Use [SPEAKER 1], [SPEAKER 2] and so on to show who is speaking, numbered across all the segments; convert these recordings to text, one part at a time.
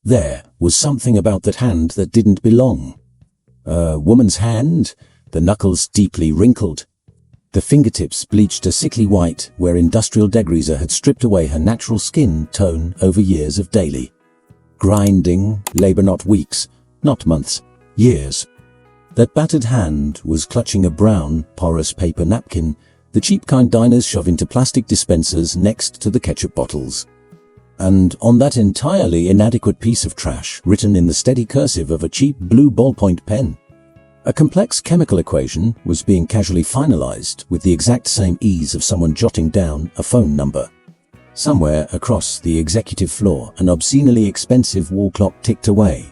[SPEAKER 1] There was something about that hand that didn't belong. A woman's hand, the knuckles deeply wrinkled, the fingertips bleached a sickly white where industrial degreaser had stripped away her natural skin tone over years of daily grinding labor, not weeks, not months, years. That battered hand was clutching a brown, porous paper napkin, the cheap kind diners shove into plastic dispensers next to the ketchup bottles. And on that entirely inadequate piece of trash, written in the steady cursive of a cheap blue ballpoint pen, a complex chemical equation was being casually finalized with the exact same ease of someone jotting down a phone number. Somewhere across the executive floor, an obscenely expensive wall clock ticked away,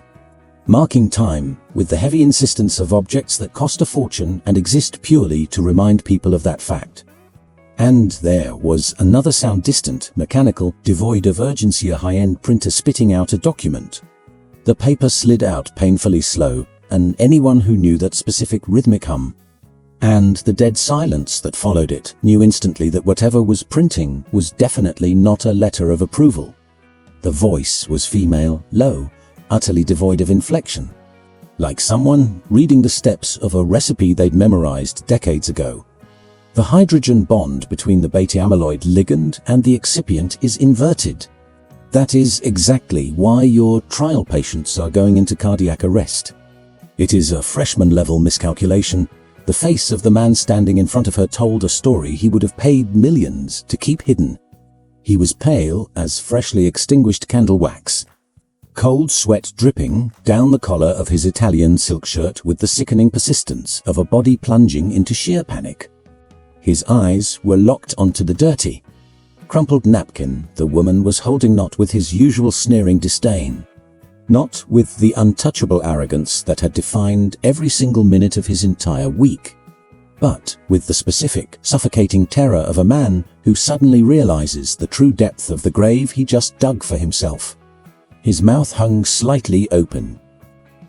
[SPEAKER 1] marking time with the heavy insistence of objects that cost a fortune and exist purely to remind people of that fact. And there was another sound, distant, mechanical, devoid of urgency, a high-end printer spitting out a document. The paper slid out painfully slow, and anyone who knew that specific rhythmic hum and the dead silence that followed it knew instantly that whatever was printing was definitely not a letter of approval. The voice was female, low, utterly devoid of inflection, like someone reading the steps of a recipe they'd memorized decades ago. The hydrogen bond between the beta-amyloid ligand and the excipient is inverted. That is exactly why your trial patients are going into cardiac arrest. It is a freshman-level miscalculation. The face of the man standing in front of her told a story he would have paid millions to keep hidden. He was pale as freshly extinguished candle wax, cold sweat dripping down the collar of his Italian silk shirt with the sickening persistence of a body plunging into sheer panic. His eyes were locked onto the dirty, crumpled napkin the woman was holding, not with his usual sneering disdain, not with the untouchable arrogance that had defined every single minute of his entire week, but with the specific, suffocating terror of a man who suddenly realizes the true depth of the grave he just dug for himself. His mouth hung slightly open.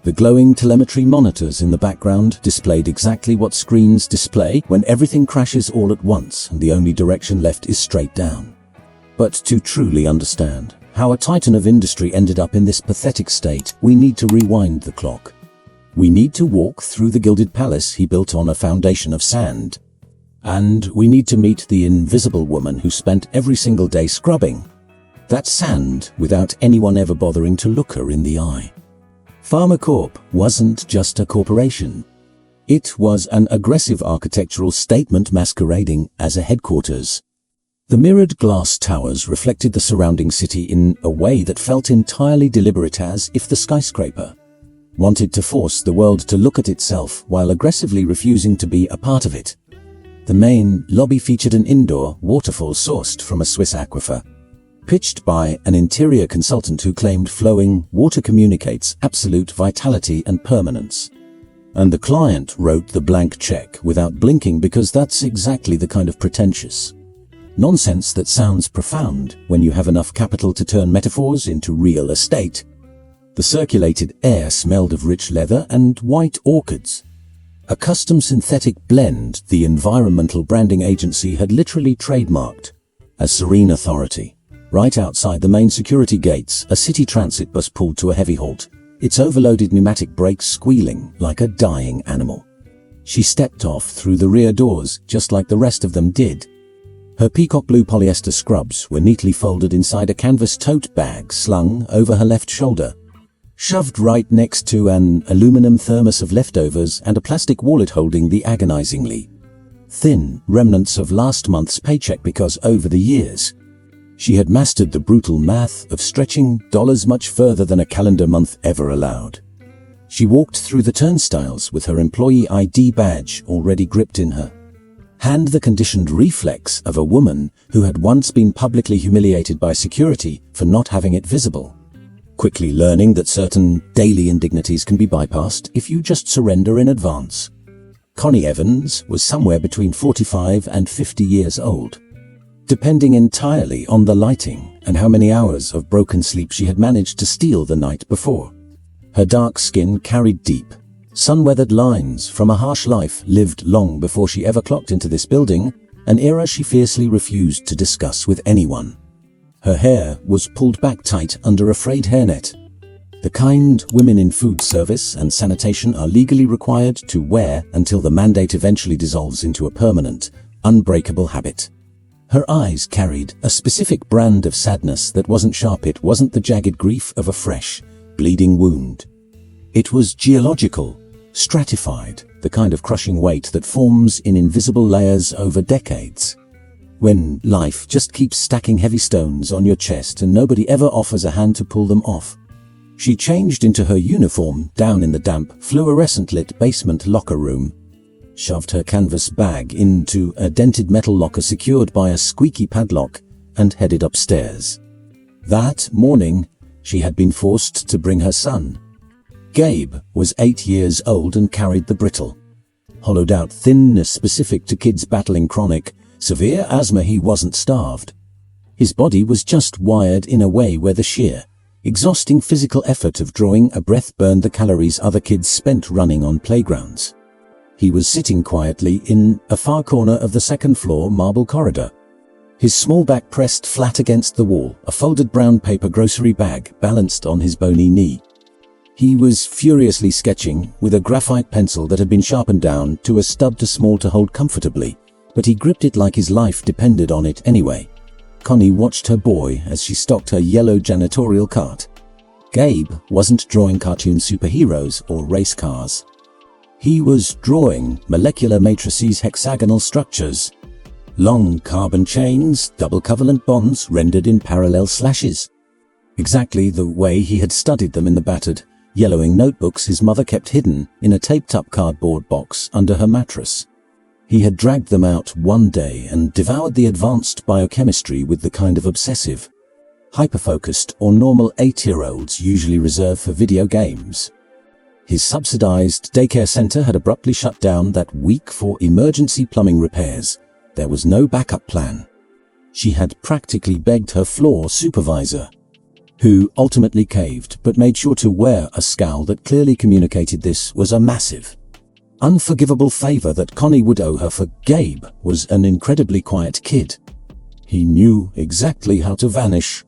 [SPEAKER 1] The glowing telemetry monitors in the background displayed exactly what screens display when everything crashes all at once and the only direction left is straight down. But to truly understand how a titan of industry ended up in this pathetic state, we need to rewind the clock. We need to walk through the gilded palace he built on a foundation of sand. And we need to meet the invisible woman who spent every single day scrubbing that sand without anyone ever bothering to look her in the eye. PharmaCorp wasn't just a corporation. It was an aggressive architectural statement masquerading as a headquarters. The mirrored glass towers reflected the surrounding city in a way that felt entirely deliberate, as if the skyscraper wanted to force the world to look at itself while aggressively refusing to be a part of it. The main lobby featured an indoor waterfall sourced from a Swiss aquifer, pitched by an interior consultant who claimed flowing water communicates absolute vitality and permanence. And the client wrote the blank check without blinking, because that's exactly the kind of pretentious nonsense that sounds profound when you have enough capital to turn metaphors into real estate. The circulated air smelled of rich leather and white orchids, a custom synthetic blend the environmental branding agency had literally trademarked as serene authority. Right outside the main security gates, a city transit bus pulled to a heavy halt, its overloaded pneumatic brakes squealing like a dying animal. She stepped off through the rear doors just like the rest of them did. Her peacock blue polyester scrubs were neatly folded inside a canvas tote bag slung over her left shoulder, shoved right next to an aluminum thermos of leftovers and a plastic wallet holding the agonizingly thin remnants of last month's paycheck, because over the years she had mastered the brutal math of stretching dollars much further than a calendar month ever allowed. She walked through the turnstiles with her employee ID badge already gripped in her hand, the conditioned reflex of a woman who had once been publicly humiliated by security for not having it visible, quickly learning that certain daily indignities can be bypassed if you just surrender in advance. Connie Evans was somewhere between 45 and 50 years old, depending entirely on the lighting and how many hours of broken sleep she had managed to steal the night before. Her dark skin carried deep, sun-weathered lines from a harsh life lived long before she ever clocked into this building, an era she fiercely refused to discuss with anyone. Her hair was pulled back tight under a frayed hairnet, The kind women in food service and sanitation are legally required to wear until the mandate eventually dissolves into a permanent, unbreakable habit. Her eyes carried a specific brand of sadness that wasn't sharp. It wasn't the jagged grief of a fresh, bleeding wound. It was geological, stratified, the kind of crushing weight that forms in invisible layers over decades. When life just keeps stacking heavy stones on your chest and nobody ever offers a hand to pull them off. She changed into her uniform down in the damp, fluorescent-lit basement locker room, shoved her canvas bag into a dented metal locker secured by a squeaky padlock, and headed upstairs. That morning, she had been forced to bring her son. Gabe was 8 years old and carried the brittle, hollowed-out thinness specific to kids battling chronic, severe asthma. He wasn't starved. His body was just wired in a way where the sheer, exhausting physical effort of drawing a breath burned the calories other kids spent running on playgrounds. He was sitting quietly in a far corner of the second-floor marble corridor, his small back pressed flat against the wall, a folded brown paper grocery bag balanced on his bony knee. He was furiously sketching with a graphite pencil that had been sharpened down to a stub too small to hold comfortably, but he gripped it like his life depended on it anyway. Connie watched her boy as she stocked her yellow janitorial cart. Gabe wasn't drawing cartoon superheroes or race cars. He was drawing molecular matrices, hexagonal structures, long carbon chains, double covalent bonds rendered in parallel slashes. Exactly the way he had studied them in the battered, yellowing notebooks his mother kept hidden in a taped-up cardboard box under her mattress. He had dragged them out one day and devoured the advanced biochemistry with the kind of obsessive, hyper-focused or normal 8-year-olds usually reserve for video games. His subsidized daycare center had abruptly shut down that week for emergency plumbing repairs. There was no backup plan. She had practically begged her floor supervisor, who ultimately caved but made sure to wear a scowl that clearly communicated this was a massive, unforgivable favor that Connie would owe her, for Gabe was an incredibly quiet kid. He knew exactly how to vanish.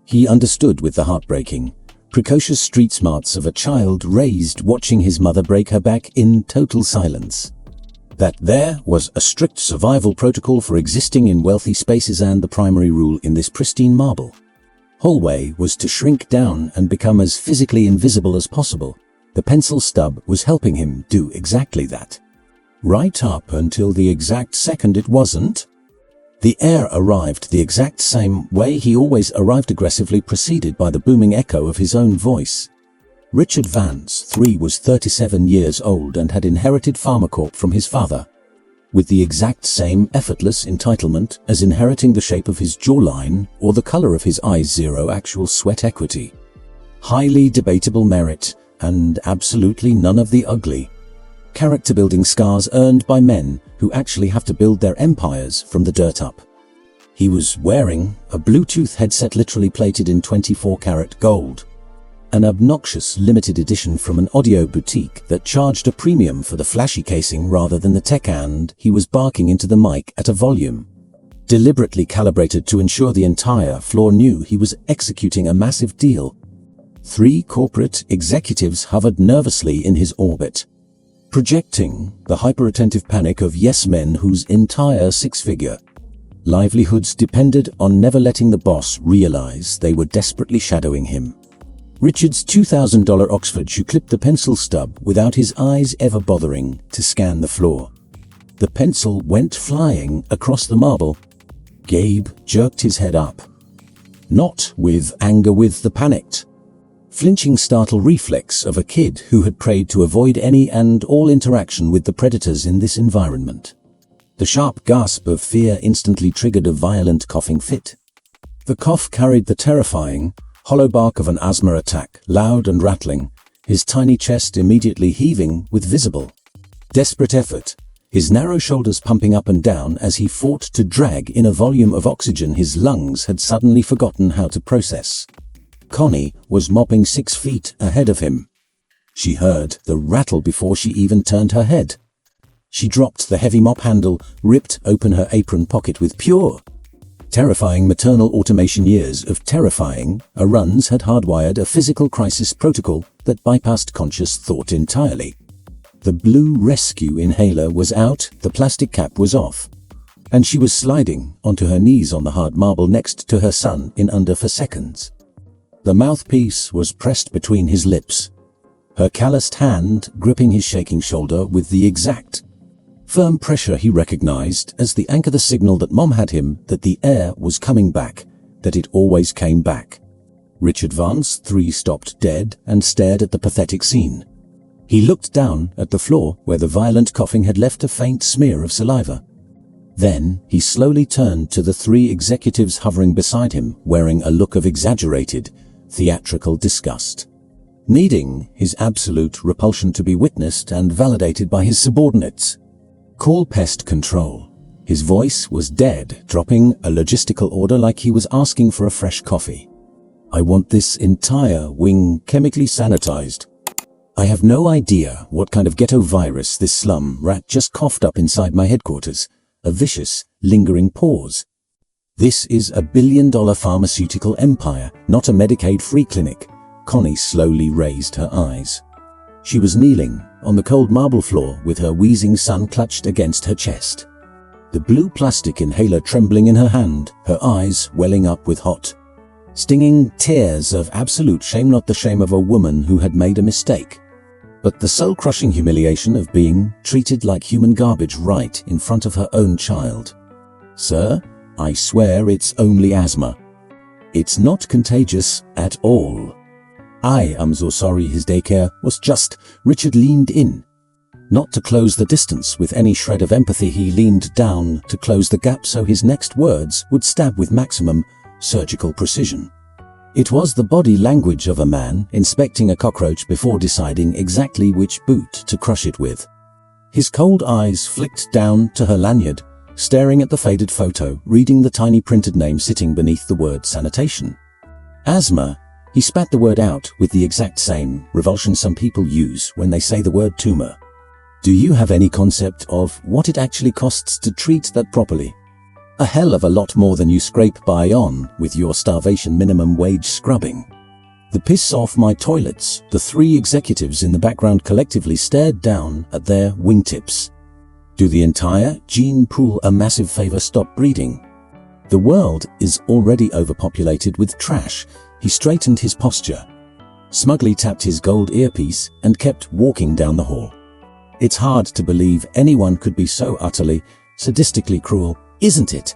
[SPEAKER 1] He understood with the heartbreaking, precocious street smarts of a child raised watching his mother break her back in total silence. That there was a strict survival protocol for existing in wealthy spaces, and the primary rule in this pristine marble hallway was to shrink down and become as physically invisible as possible. The pencil stub was helping him do exactly that. Right up until the exact second it wasn't. The air arrived the exact same way he always arrived, aggressively preceded by the booming echo of his own voice. Richard Vance III was 37 years old and had inherited PharmaCorp from his father, with the exact same effortless entitlement as inheriting the shape of his jawline or the color of his eyes. Zero actual sweat equity, highly debatable merit, and absolutely none of the ugly character-building scars earned by men who actually have to build their empires from the dirt up. He was wearing a Bluetooth headset literally plated in 24-karat gold, an obnoxious limited edition from an audio boutique that charged a premium for the flashy casing rather than the tech, and he was barking into the mic at a volume deliberately calibrated to ensure the entire floor knew he was executing a massive deal. 3 corporate executives hovered nervously in his orbit, projecting the hyper-attentive panic of yes-men whose entire six-figure livelihoods depended on never letting the boss realize they were desperately shadowing him. Richard's $2,000 Oxford shoe clipped the pencil stub without his eyes ever bothering to scan the floor. The pencil went flying across the marble. Gabe jerked his head up. Not with anger, with the panicked, flinching startle reflex of a kid who had prayed to avoid any and all interaction with the predators in this environment. The sharp gasp of fear instantly triggered a violent coughing fit. The cough carried the terrifying, hollow bark of an asthma attack, loud and rattling, his tiny chest immediately heaving with visible, desperate effort, his narrow shoulders pumping up and down as he fought to drag in a volume of oxygen his lungs had suddenly forgotten how to process. Connie was mopping 6 feet ahead of him. She heard the rattle before she even turned her head. She dropped the heavy mop handle, ripped open her apron pocket with pure Terrifying maternal automation. Years of terrifying runs had hardwired a physical crisis protocol that bypassed conscious thought entirely. The blue rescue inhaler was out, the plastic cap was off, and she was sliding onto her knees on the hard marble next to her son in under 4 seconds. The mouthpiece was pressed between his lips, her calloused hand gripping his shaking shoulder with the exact firm pressure he recognized as the anchor, the signal that Mom had him, that the air was coming back, that it always came back. Richard Vance 3 stopped dead and stared at the pathetic scene. He looked down at the floor where the violent coughing had left a faint smear of saliva. Then he slowly turned to the 3 executives hovering beside him, wearing a look of exaggerated, theatrical disgust, needing his absolute repulsion to be witnessed and validated by his subordinates. Call pest control. His voice was dead, dropping a logistical order like he was asking for a fresh coffee. I want this entire wing chemically sanitized. I have no idea what kind of ghetto virus this slum rat just coughed up inside my headquarters. A vicious, lingering pause. This is a billion-dollar pharmaceutical empire, not a Medicaid-free clinic. Connie slowly raised her eyes. She was kneeling on the cold marble floor with her wheezing son clutched against her chest. The blue plastic inhaler trembling in her hand, her eyes welling up with hot, stinging tears of absolute shame, not the shame of a woman who had made a mistake, but the soul-crushing humiliation of being treated like human garbage right in front of her own child. Sir, I swear it's only asthma. It's not contagious at all. I am so sorry. His daycare was just... Richard leaned in. Not to close the distance with any shred of empathy, he leaned down to close the gap so his next words would stab with maximum surgical precision. It was the body language of a man inspecting a cockroach before deciding exactly which boot to crush it with. His cold eyes flicked down to her lanyard, staring at the faded photo, reading the tiny printed name sitting beneath the word sanitation. Asthma. He spat the word out with the exact same revulsion some people use when they say the word tumor. Do you have any concept of what it actually costs to treat that properly? A hell of a lot more than you scrape by on with your starvation minimum wage scrubbing. The piss off my toilets. The 3 executives in the background collectively stared down at their wingtips. Do the entire gene pool a massive favor. Stop breeding. The world is already overpopulated with trash. He straightened his posture, smugly tapped his gold earpiece, and kept walking down the hall. It's hard to believe anyone could be so utterly, sadistically cruel, isn't it?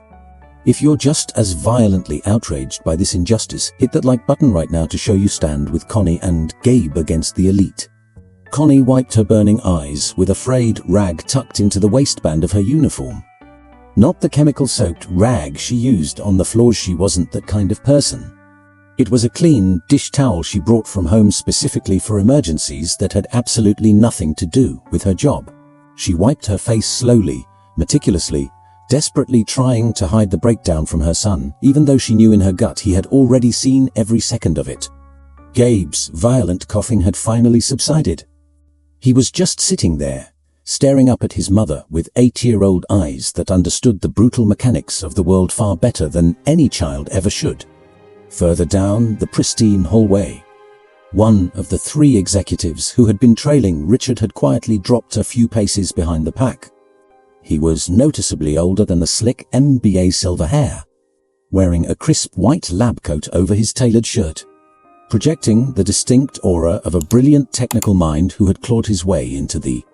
[SPEAKER 1] If you're just as violently outraged by this injustice, hit that like button right now to show you stand with Connie and Gabe against the elite. Connie wiped her burning eyes with a frayed rag tucked into the waistband of her uniform. Not the chemical-soaked rag she used on the floors. She wasn't that kind of person. It was a clean dish towel she brought from home specifically for emergencies that had absolutely nothing to do with her job. She wiped her face slowly, meticulously, desperately trying to hide the breakdown from her son, even though she knew in her gut he had already seen every second of it. Gabe's violent coughing had finally subsided. He was just sitting there, staring up at his mother with 8-year-old eyes that understood the brutal mechanics of the world far better than any child ever should. Further down the pristine hallway, one of the 3 executives who had been trailing Richard had quietly dropped a few paces behind the pack. He was noticeably older than the slick MBA silver hair, wearing a crisp white lab coat over his tailored shirt, projecting the distinct aura of a brilliant technical mind who had clawed his way into the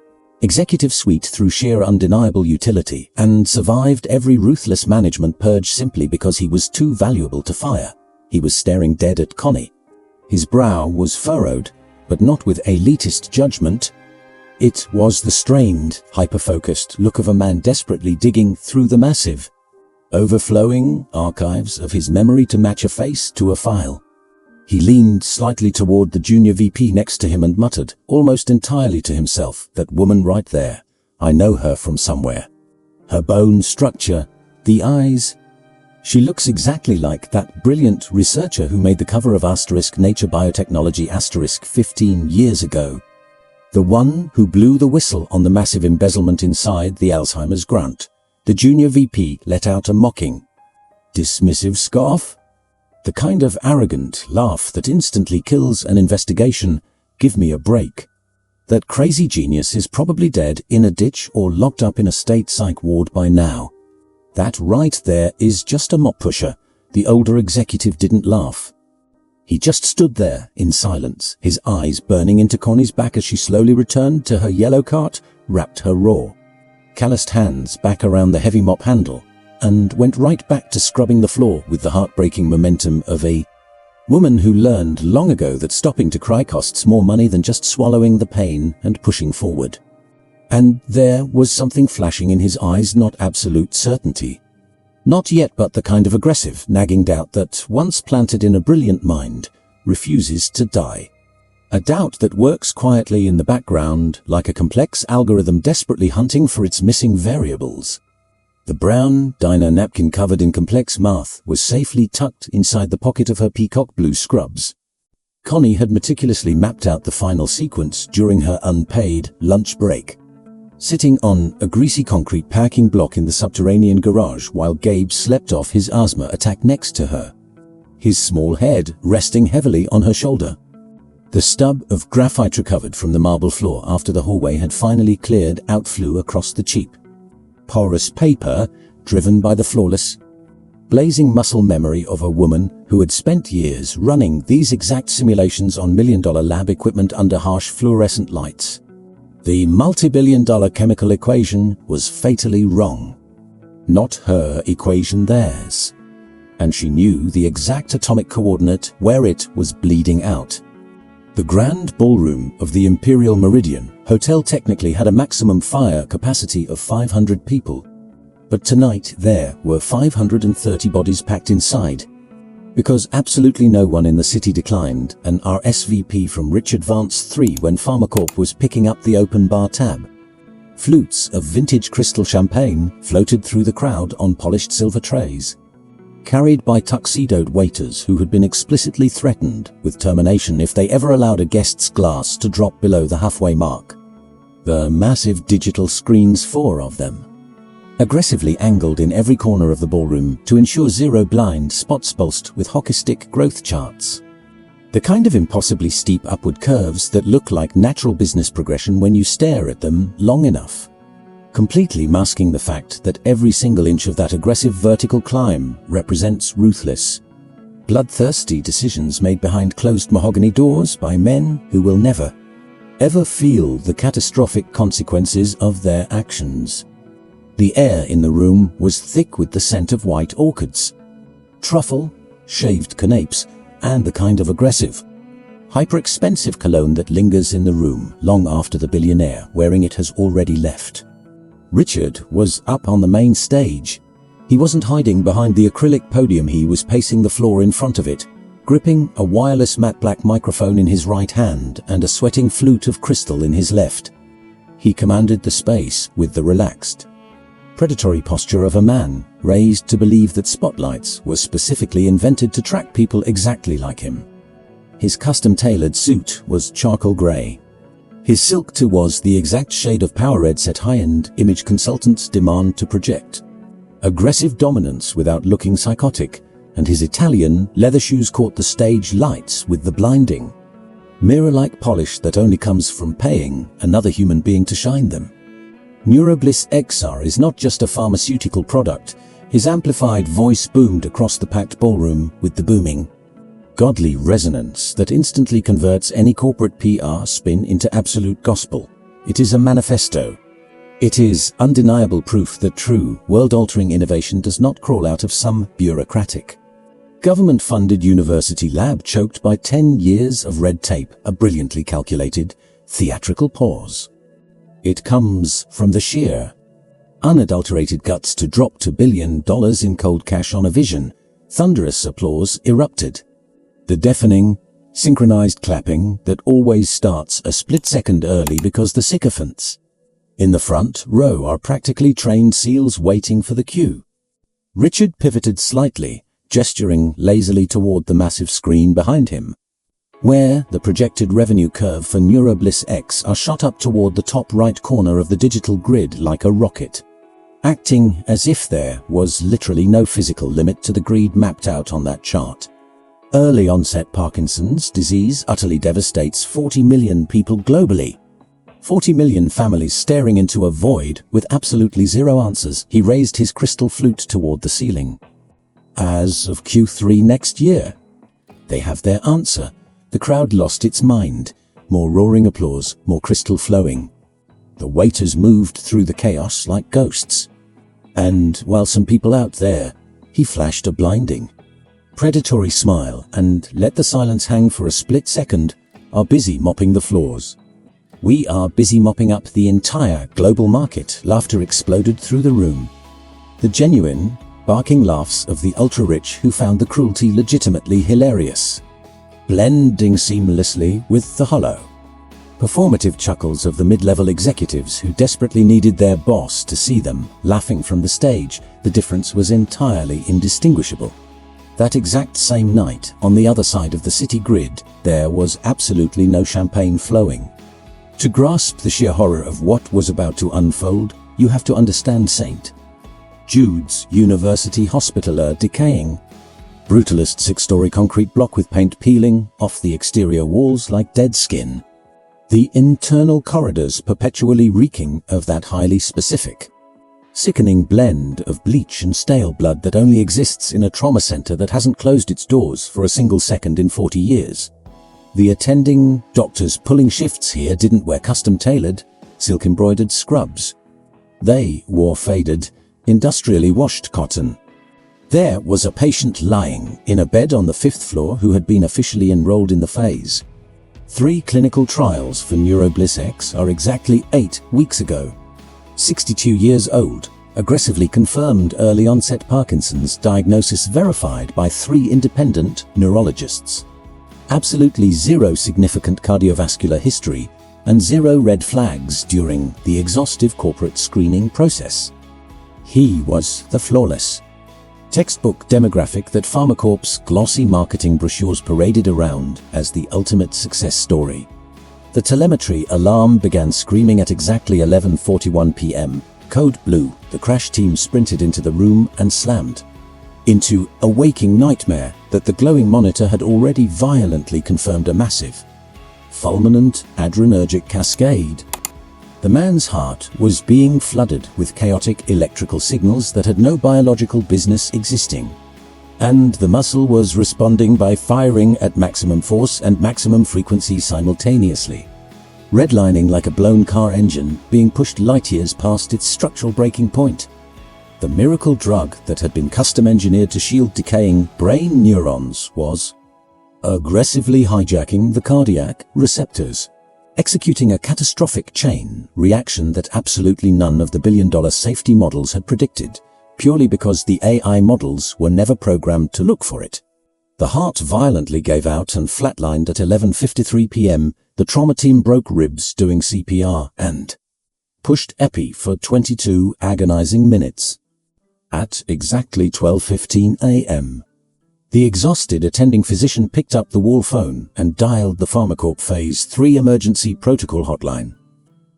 [SPEAKER 1] executive suite through sheer undeniable utility and survived every ruthless management purge simply because he was too valuable to fire. He was staring dead at Connie. His brow was furrowed, but not with elitist judgment. It was the strained, hyper-focused look of a man desperately digging through the massive, overflowing archives of his memory to match a face to a file. He leaned slightly toward the junior VP next to him and muttered, almost entirely to himself, that woman right there. I know her from somewhere. Her bone structure, the eyes. She looks exactly like that brilliant researcher who made the cover of Nature Biotechnology 15 years ago. The one who blew the whistle on the massive embezzlement inside the Alzheimer's grant. The junior VP let out a mocking, dismissive scoff? The kind of arrogant laugh that instantly kills an investigation. Give me a break. That crazy genius is probably dead in a ditch or locked up in a state psych ward by now. That right there is just a mop pusher. The older executive didn't laugh. He just stood there in silence, his eyes burning into Connie's back as she slowly returned to her yellow cart, wrapped her raw, calloused hands back around the heavy mop handle, and went right back to scrubbing the floor with the heartbreaking momentum of a woman who learned long ago that stopping to cry costs more money than just swallowing the pain and pushing forward. And there was something flashing in his eyes, not absolute certainty. Not yet, but the kind of aggressive, nagging doubt that, once planted in a brilliant mind, refuses to die. A doubt that works quietly in the background, like a complex algorithm desperately hunting for its missing variables. The brown diner napkin covered in complex math was safely tucked inside the pocket of her peacock blue scrubs. Connie had meticulously mapped out the final sequence during her unpaid lunch break. Sitting on a greasy concrete parking block in the subterranean garage while Gabe slept off his asthma attack next to her, his small head resting heavily on her shoulder. The stub of graphite recovered from the marble floor after the hallway had finally cleared out flew across the cheap, porous paper driven by the flawless, blazing muscle memory of a woman who had spent years running these exact simulations on million-dollar lab equipment under harsh fluorescent lights. The multi-billion-dollar chemical equation was fatally wrong. Not her equation, theirs. And she knew the exact atomic coordinate where it was bleeding out. The grand ballroom of the Imperial Meridian Hotel technically had a maximum fire capacity of 500 people. But tonight there were 530 bodies packed inside. Because absolutely no one in the city declined an RSVP from Rich Advance 3 when PharmaCorp was picking up the open bar tab. Flutes of vintage crystal champagne floated through the crowd on polished silver trays, carried by tuxedoed waiters who had been explicitly threatened with termination if they ever allowed a guest's glass to drop below the halfway mark. The massive digital screens, 4 of them, aggressively angled in every corner of the ballroom to ensure zero blind spots pulsed with hockey stick growth charts. The kind of impossibly steep upward curves that look like natural business progression when you stare at them long enough, completely masking the fact that every single inch of that aggressive vertical climb represents ruthless, bloodthirsty decisions made behind closed mahogany doors by men who will never, ever feel the catastrophic consequences of their actions. The air in the room was thick with the scent of white orchids, truffle, shaved canapes, and the kind of aggressive, hyper-expensive cologne that lingers in the room long after the billionaire wearing it has already left. Richard was up on the main stage. He wasn't hiding behind the acrylic podium, he was pacing the floor in front of it, gripping a wireless matte black microphone in his right hand and a sweating flute of crystal in his left. He commanded the space with the relaxed, predatory posture of a man raised to believe that spotlights were specifically invented to track people exactly like him. His custom-tailored suit was charcoal gray. His silk too was the exact shade of power red set high-end image consultants demand to project aggressive dominance without looking psychotic, and his Italian leather shoes caught the stage lights with the blinding, mirror-like polish that only comes from paying another human being to shine them. NeuroBliss XR is not just a pharmaceutical product. His amplified voice boomed across the packed ballroom with the booming, godly resonance that instantly converts any corporate PR spin into absolute gospel. It is a manifesto. It is undeniable proof that true, world-altering innovation does not crawl out of some bureaucratic, government-funded university lab choked by 10 years of red tape, a brilliantly calculated, theatrical pause. It comes from the sheer, unadulterated guts to drop $2 billion in cold cash on a vision. Thunderous applause erupted. The deafening, synchronized clapping that always starts a split second early because the sycophants in the front row are practically trained seals waiting for the cue. Richard pivoted slightly, gesturing lazily toward the massive screen behind him, where the projected revenue curve for NeuroBliss X are shot up toward the top right corner of the digital grid like a rocket. acting as if there was literally no physical limit to the greed mapped out on that chart. Early onset Parkinson's disease utterly devastates 40 million people globally. 40 million families staring into a void with absolutely zero answers. He raised his crystal flute toward the ceiling. As of Q3 next year, they have their answer. The crowd lost its mind. More roaring applause, more crystal flowing. The waiters moved through the chaos like ghosts. And while some people out there, he flashed a blinding, predatory smile and let the silence hang for a split second, are busy mopping the floors. We are busy mopping up the entire global market. Laughter exploded through the room. The genuine, barking laughs of the ultra-rich who found the cruelty legitimately hilarious, blending seamlessly with the hollow, performative chuckles of the mid-level executives who desperately needed their boss to see them laughing from the stage. The difference was entirely indistinguishable. That exact same night, on the other side of the city grid, there was absolutely no champagne flowing. To grasp the sheer horror of what was about to unfold, you have to understand St. Jude's University Hospital decaying. Brutalist 6-story concrete block with paint peeling off the exterior walls like dead skin. The internal corridors perpetually reeking of that highly specific, sickening blend of bleach and stale blood that only exists in a trauma center that hasn't closed its doors for a single second in 40 years. The attending doctors pulling shifts here didn't wear custom-tailored, silk-embroidered scrubs. They wore faded, industrially washed cotton. There was a patient lying in a bed on the 5th floor who had been officially enrolled in the phase 3 clinical trials for NeuroBliss X are exactly 8 weeks ago. 62 years old, aggressively confirmed early onset Parkinson's diagnosis verified by 3 independent neurologists. Absolutely zero significant cardiovascular history and 0 red flags during the exhaustive corporate screening process. He was the flawless textbook demographic that Pharmacorp's glossy marketing brochures paraded around as the ultimate success story. The telemetry alarm began screaming at exactly 11:41 p.m. Code blue. The crash team sprinted into the room and slammed into a waking nightmare that the glowing monitor had already violently confirmed a massive, fulminant adrenergic cascade. The man's heart was being flooded with chaotic electrical signals that had no biological business existing. And the muscle was responding by firing at maximum force and maximum frequency simultaneously, redlining like a blown car engine being pushed light years past its structural breaking point. The miracle drug that had been custom-engineered to shield decaying brain neurons was aggressively hijacking the cardiac receptors, executing a catastrophic chain reaction that absolutely none of the billion-dollar safety models had predicted, purely because the AI models were never programmed to look for it. The heart violently gave out and flatlined at 11:53 p.m. The trauma team broke ribs doing CPR and pushed epi for 22 agonizing minutes. At exactly 12:15 a.m., the exhausted attending physician picked up the wall phone and dialed the Pharmacorp Phase 3 emergency protocol hotline.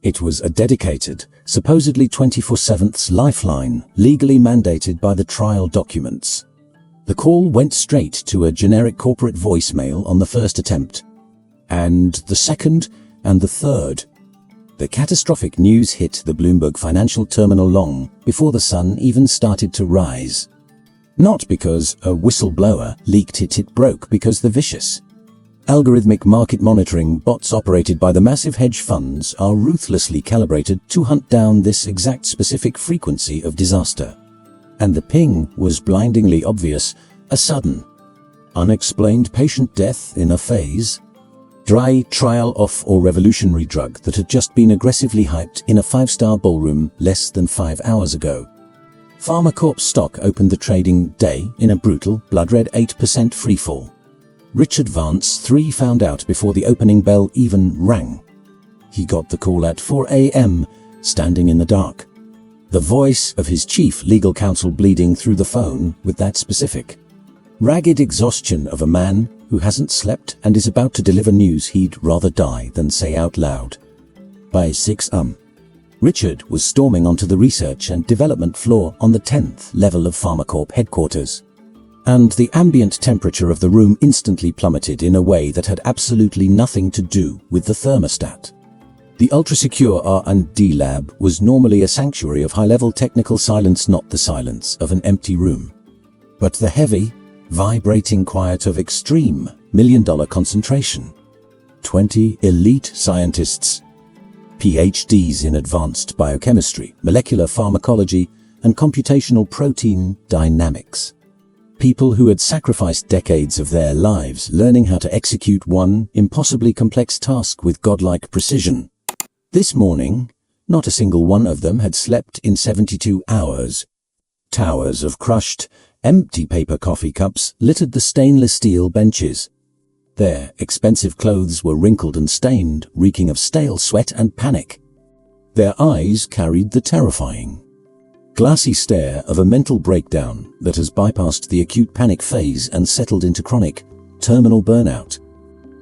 [SPEAKER 1] It was a dedicated, supposedly 24/7 lifeline, legally mandated by the trial documents. The call went straight to a generic corporate voicemail on the first attempt, and the second and the third. The catastrophic news hit the Bloomberg financial terminal long before the sun even started to rise. Not because a whistleblower leaked it, it broke because the vicious, algorithmic market monitoring bots operated by the massive hedge funds are ruthlessly calibrated to hunt down this exact specific frequency of disaster. And the ping was blindingly obvious: a sudden, unexplained patient death in a phase dry trial of or revolutionary drug that had just been aggressively hyped in a 5-star ballroom less than 5 hours ago. Pharmacorp stock opened the trading day in a brutal, blood-red 8% freefall. Richard Vance III found out before the opening bell even rang. He got the call at 4 a.m., standing in the dark, the voice of his chief legal counsel bleeding through the phone with that specific, ragged exhaustion of a man who hasn't slept and is about to deliver news he'd rather die than say out loud. By 6 Richard was storming onto the research and development floor on the 10th level of PharmaCorp headquarters. And the ambient temperature of the room instantly plummeted in a way that had absolutely nothing to do with the thermostat. The ultra-secure R&D lab was normally a sanctuary of high-level technical silence, not the silence of an empty room, but the heavy, vibrating quiet of extreme million-dollar concentration. 20 elite scientists, PhDs in advanced biochemistry, molecular pharmacology, and computational protein dynamics. People who had sacrificed decades of their lives learning how to execute one impossibly complex task with godlike precision. This morning, not a single one of them had slept in 72 hours. Towers of crushed, empty paper coffee cups littered the stainless steel benches. Their expensive clothes were wrinkled and stained, reeking of stale sweat and panic. Their eyes carried the terrifying, glassy stare of a mental breakdown that has bypassed the acute panic phase and settled into chronic, terminal burnout.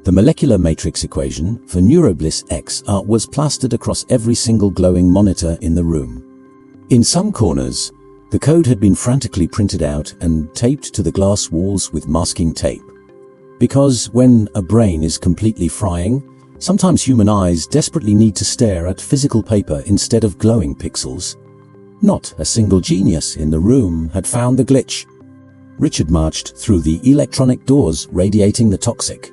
[SPEAKER 1] The molecular matrix equation for Neurobliss XR was plastered across every single glowing monitor in the room. In some corners, the code had been frantically printed out and taped to the glass walls with masking tape. Because when a brain is completely frying, sometimes human eyes desperately need to stare at physical paper instead of glowing pixels. Not a single genius in the room had found the glitch. Richard marched through the electronic doors radiating the toxic,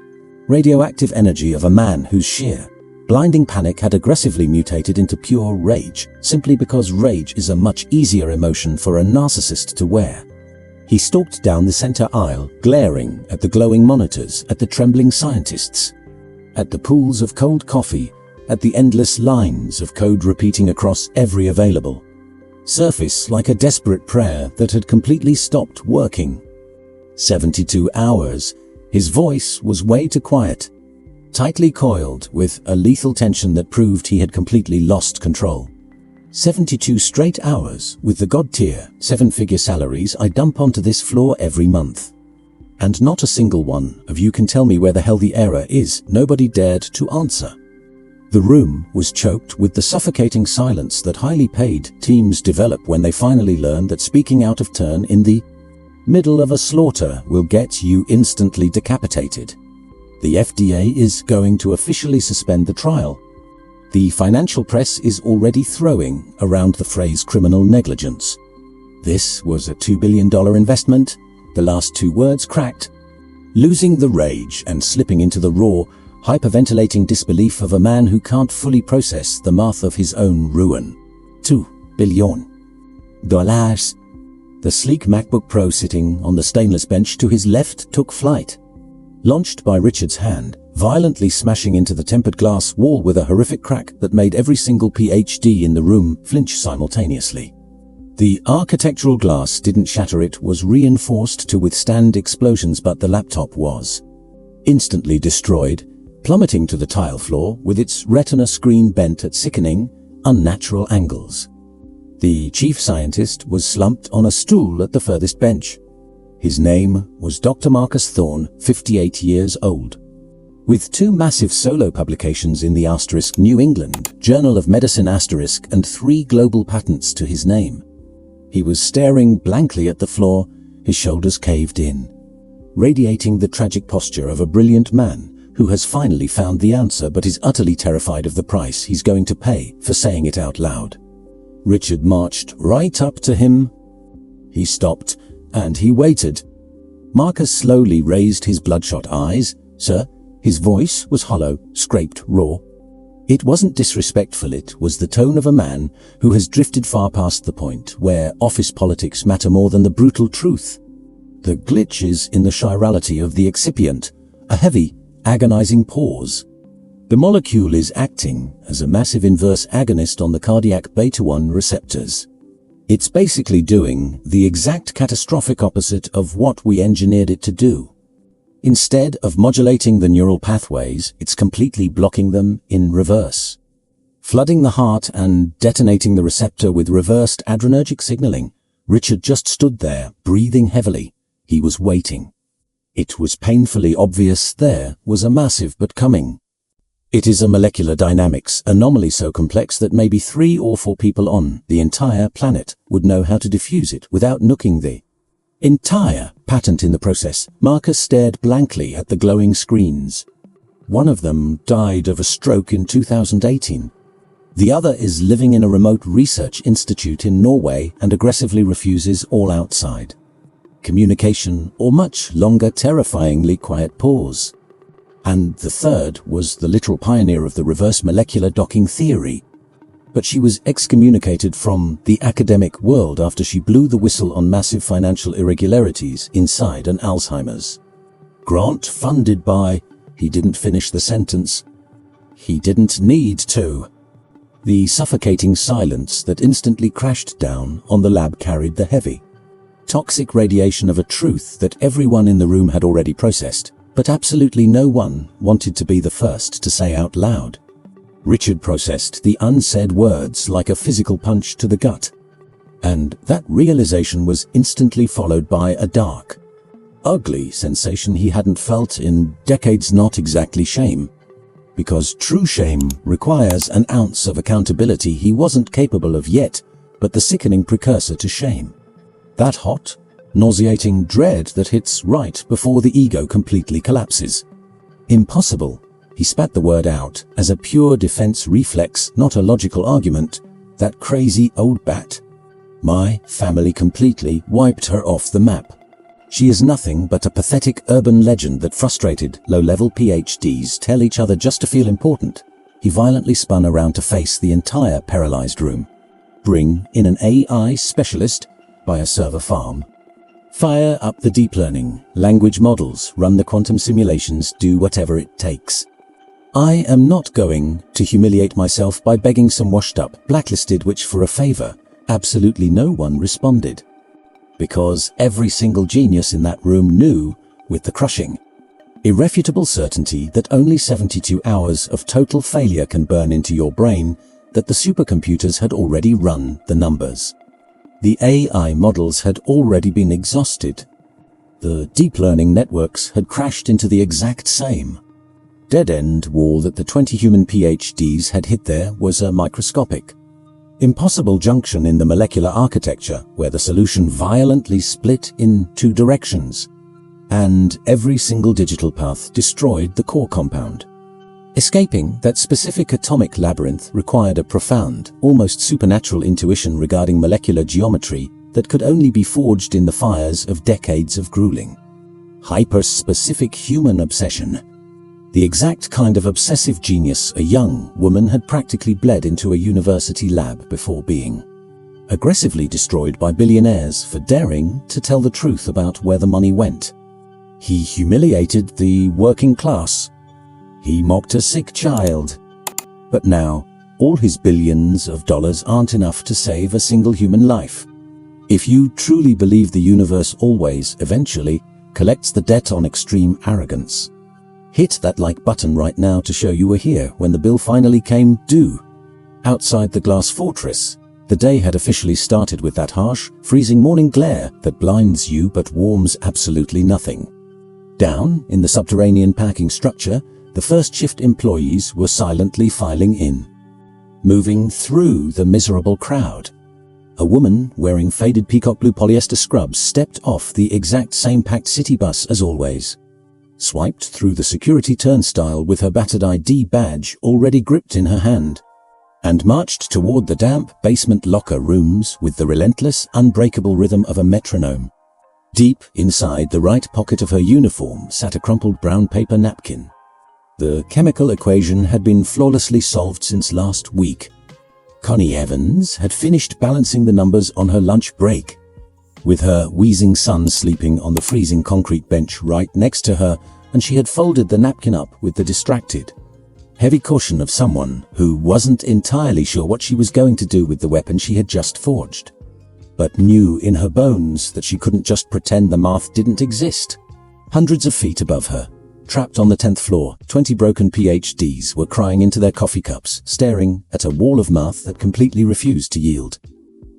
[SPEAKER 1] radioactive energy of a man whose sheer, blinding panic had aggressively mutated into pure rage, simply because rage is a much easier emotion for a narcissist to wear. He stalked down the center aisle, glaring at the glowing monitors, at the trembling scientists, at the pools of cold coffee, at the endless lines of code repeating across every available surface like a desperate prayer that had completely stopped working. 72 hours. His voice was way too quiet, tightly coiled with a lethal tension that proved he had completely lost control. 72 straight hours with the god-tier, 7-figure salaries I dump onto this floor every month. And not a single one of you can tell me where the hell the error is. Nobody dared to answer. The room was choked with the suffocating silence that highly paid teams develop when they finally learn that speaking out of turn in the middle of a slaughter will get you instantly decapitated. The FDA is going to officially suspend the trial. The financial press is already throwing around the phrase criminal negligence. This was a $2 billion investment. The last two words cracked. Losing the rage and slipping into the raw, hyperventilating disbelief of a man who can't fully process the math of his own ruin. $2 billion. The sleek MacBook Pro sitting on the stainless bench to his left took flight. Launched by Richard's hand, violently smashing into the tempered glass wall with a horrific crack that made every single PhD in the room flinch simultaneously. The architectural glass didn't shatter, it was reinforced to withstand explosions, but the laptop was instantly destroyed, plummeting to the tile floor with its retina screen bent at sickening, unnatural angles. The chief scientist was slumped on a stool at the furthest bench. His name was Dr. Marcus Thorne, 58 years old. With 2 massive solo publications in the New England Journal of Medicine and 3 global patents to his name. He was staring blankly at the floor, his shoulders caved in, radiating the tragic posture of a brilliant man who has finally found the answer but is utterly terrified of the price he's going to pay for saying it out loud. Richard marched right up to him. He stopped, and he waited. Marcus slowly raised his bloodshot eyes. "Sir," his voice was hollow, scraped, raw. It wasn't disrespectful, it was the tone of a man who has drifted far past the point where office politics matter more than the brutal truth. The glitch is in the chirality of the excipient, a heavy, agonizing pause. The molecule is acting as a massive inverse agonist on the cardiac beta-1 receptors. It's basically doing the exact catastrophic opposite of what we engineered it to do. Instead of modulating the neural pathways, it's completely blocking them in reverse, flooding the heart and detonating the receptor with reversed adrenergic signaling. Richard just stood there, breathing heavily. He was waiting. It was painfully obvious there was a massive but coming It is a molecular dynamics anomaly so complex that maybe 3 or 4 people on the entire planet would know how to diffuse it without nooking the entire patent in the process. Marcus stared blankly at the glowing screens. One of them died of a stroke in 2018. The other is living in a remote research institute in Norway and aggressively refuses all outside communication or much longer terrifyingly quiet pause. And the third was the literal pioneer of the reverse molecular docking theory. But she was excommunicated from the academic world after she blew the whistle on massive financial irregularities inside an Alzheimer's grant funded by... He didn't finish the sentence. He didn't need to. The suffocating silence that instantly crashed down on the lab carried the heavy, toxic radiation of a truth that everyone in the room had already processed, but absolutely no one wanted to be the first to say out loud. Richard processed the unsaid words like a physical punch to the gut. And that realization was instantly followed by a dark, ugly sensation he hadn't felt in decades. Not exactly shame, because true shame requires an ounce of accountability he wasn't capable of yet, but the sickening precursor to shame. That hot, nauseating dread that hits right before the ego completely collapses. Impossible. He spat the word out as a pure defense reflex, not a logical argument. That crazy old bat. My family completely wiped her off the map. She is nothing but a pathetic urban legend that frustrated, low-level PhDs tell each other just to feel important. He violently spun around to face the entire paralyzed room. Bring in an AI specialist by a server farm. Fire up the deep learning, language models, run the quantum simulations, do whatever it takes. I am not going to humiliate myself by begging some washed-up, blacklisted witch for a favor. Absolutely no one responded. Because every single genius in that room knew, with the crushing, irrefutable certainty that only 72 hours of total failure can burn into your brain, that the supercomputers had already run the numbers. The AI models had already been exhausted. The deep learning networks had crashed into the exact same dead-end wall that the 20 human PhDs had hit. There was a microscopic, impossible junction in the molecular architecture where the solution violently split in 2 directions, and every single digital path destroyed the core compound. Escaping that specific atomic labyrinth required a profound, almost supernatural intuition regarding molecular geometry that could only be forged in the fires of decades of grueling, hyper-specific human obsession. The exact kind of obsessive genius a young woman had practically bled into a university lab before being aggressively destroyed by billionaires for daring to tell the truth about where the money went. He humiliated the working class. He mocked a sick child. But now, all his billions of dollars aren't enough to save a single human life. If you truly believe the universe always, eventually, collects the debt on extreme arrogance, hit that like button right now to show you were here when the bill finally came due. Outside the glass fortress, the day had officially started with that harsh, freezing morning glare that blinds you but warms absolutely nothing. Down in the subterranean packing structure, the first shift employees were silently filing in, moving through the miserable crowd. A woman wearing faded peacock blue polyester scrubs stepped off the exact same packed city bus as always, swiped through the security turnstile with her battered ID badge already gripped in her hand, and marched toward the damp basement locker rooms with the relentless, unbreakable rhythm of a metronome. Deep inside the right pocket of her uniform sat a crumpled brown paper napkin. The chemical equation had been flawlessly solved since last week. Connie Evans had finished balancing the numbers on her lunch break. With her wheezing son sleeping on the freezing concrete bench right next to her, and she had folded the napkin up with the distracted, heavy caution of someone who wasn't entirely sure what she was going to do with the weapon she had just forged, but knew in her bones that she couldn't just pretend the math didn't exist. Hundreds of feet above her, trapped on the 10th floor, 20 broken PhDs were crying into their coffee cups, staring at a wall of math that completely refused to yield.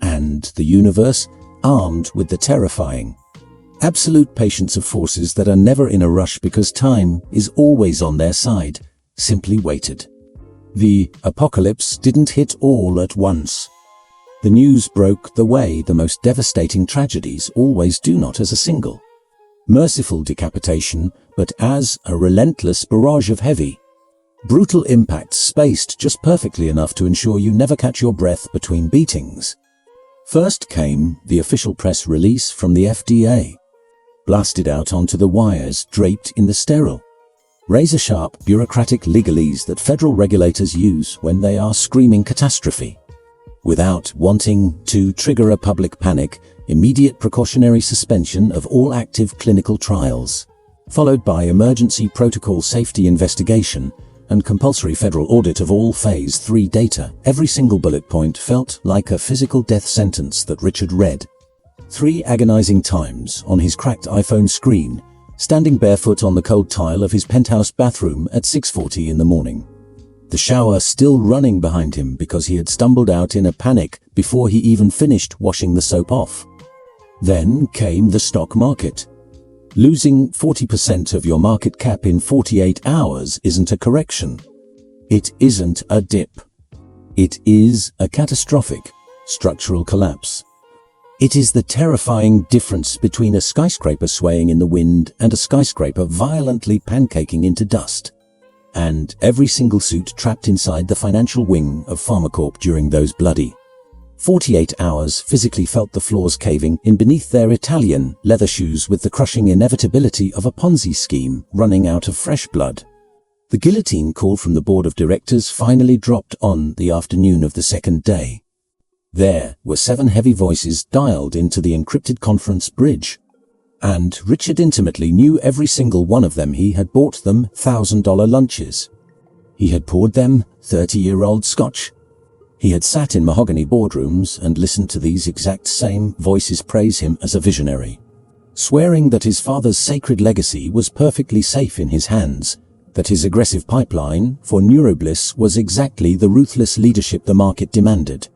[SPEAKER 1] And the universe, armed with the terrifying, absolute patience of forces that are never in a rush because time is always on their side, simply waited. The apocalypse didn't hit all at once. The news broke the way the most devastating tragedies always do, not as a single, merciful decapitation, but as a relentless barrage of heavy, brutal impacts spaced just perfectly enough to ensure you never catch your breath between beatings. First came the official press release from the FDA, blasted out onto the wires draped in the sterile, razor-sharp bureaucratic legalese that federal regulators use when they are screaming catastrophe. Without wanting to trigger a public panic, immediate precautionary suspension of all active clinical trials, followed by emergency protocol safety investigation and compulsory federal audit of all Phase 3 data. Every single bullet point felt like a physical death sentence that Richard read 3 agonizing times on his cracked iPhone screen, standing barefoot on the cold tile of his penthouse bathroom at 6:40 in the morning. The shower still running behind him because he had stumbled out in a panic before he even finished washing the soap off. Then came the stock market. Losing 40% of your market cap in 48 hours isn't a correction. It isn't a dip. It is a catastrophic structural collapse. It is the terrifying difference between a skyscraper swaying in the wind and a skyscraper violently pancaking into dust. And every single suit trapped inside the financial wing of PharmaCorp during those bloody 48 hours physically felt the floors caving in beneath their Italian leather shoes with the crushing inevitability of a Ponzi scheme running out of fresh blood. The guillotine call from the board of directors finally dropped on the afternoon of the second day. There were 7 heavy voices dialed into the encrypted conference bridge, and Richard intimately knew every single one of them. He had bought them $1,000 lunches. He had poured them 30-year-old scotch. He had sat in mahogany boardrooms and listened to these exact same voices praise him as a visionary, swearing that his father's sacred legacy was perfectly safe in his hands, that his aggressive pipeline for neurobliss was exactly the ruthless leadership the market demanded.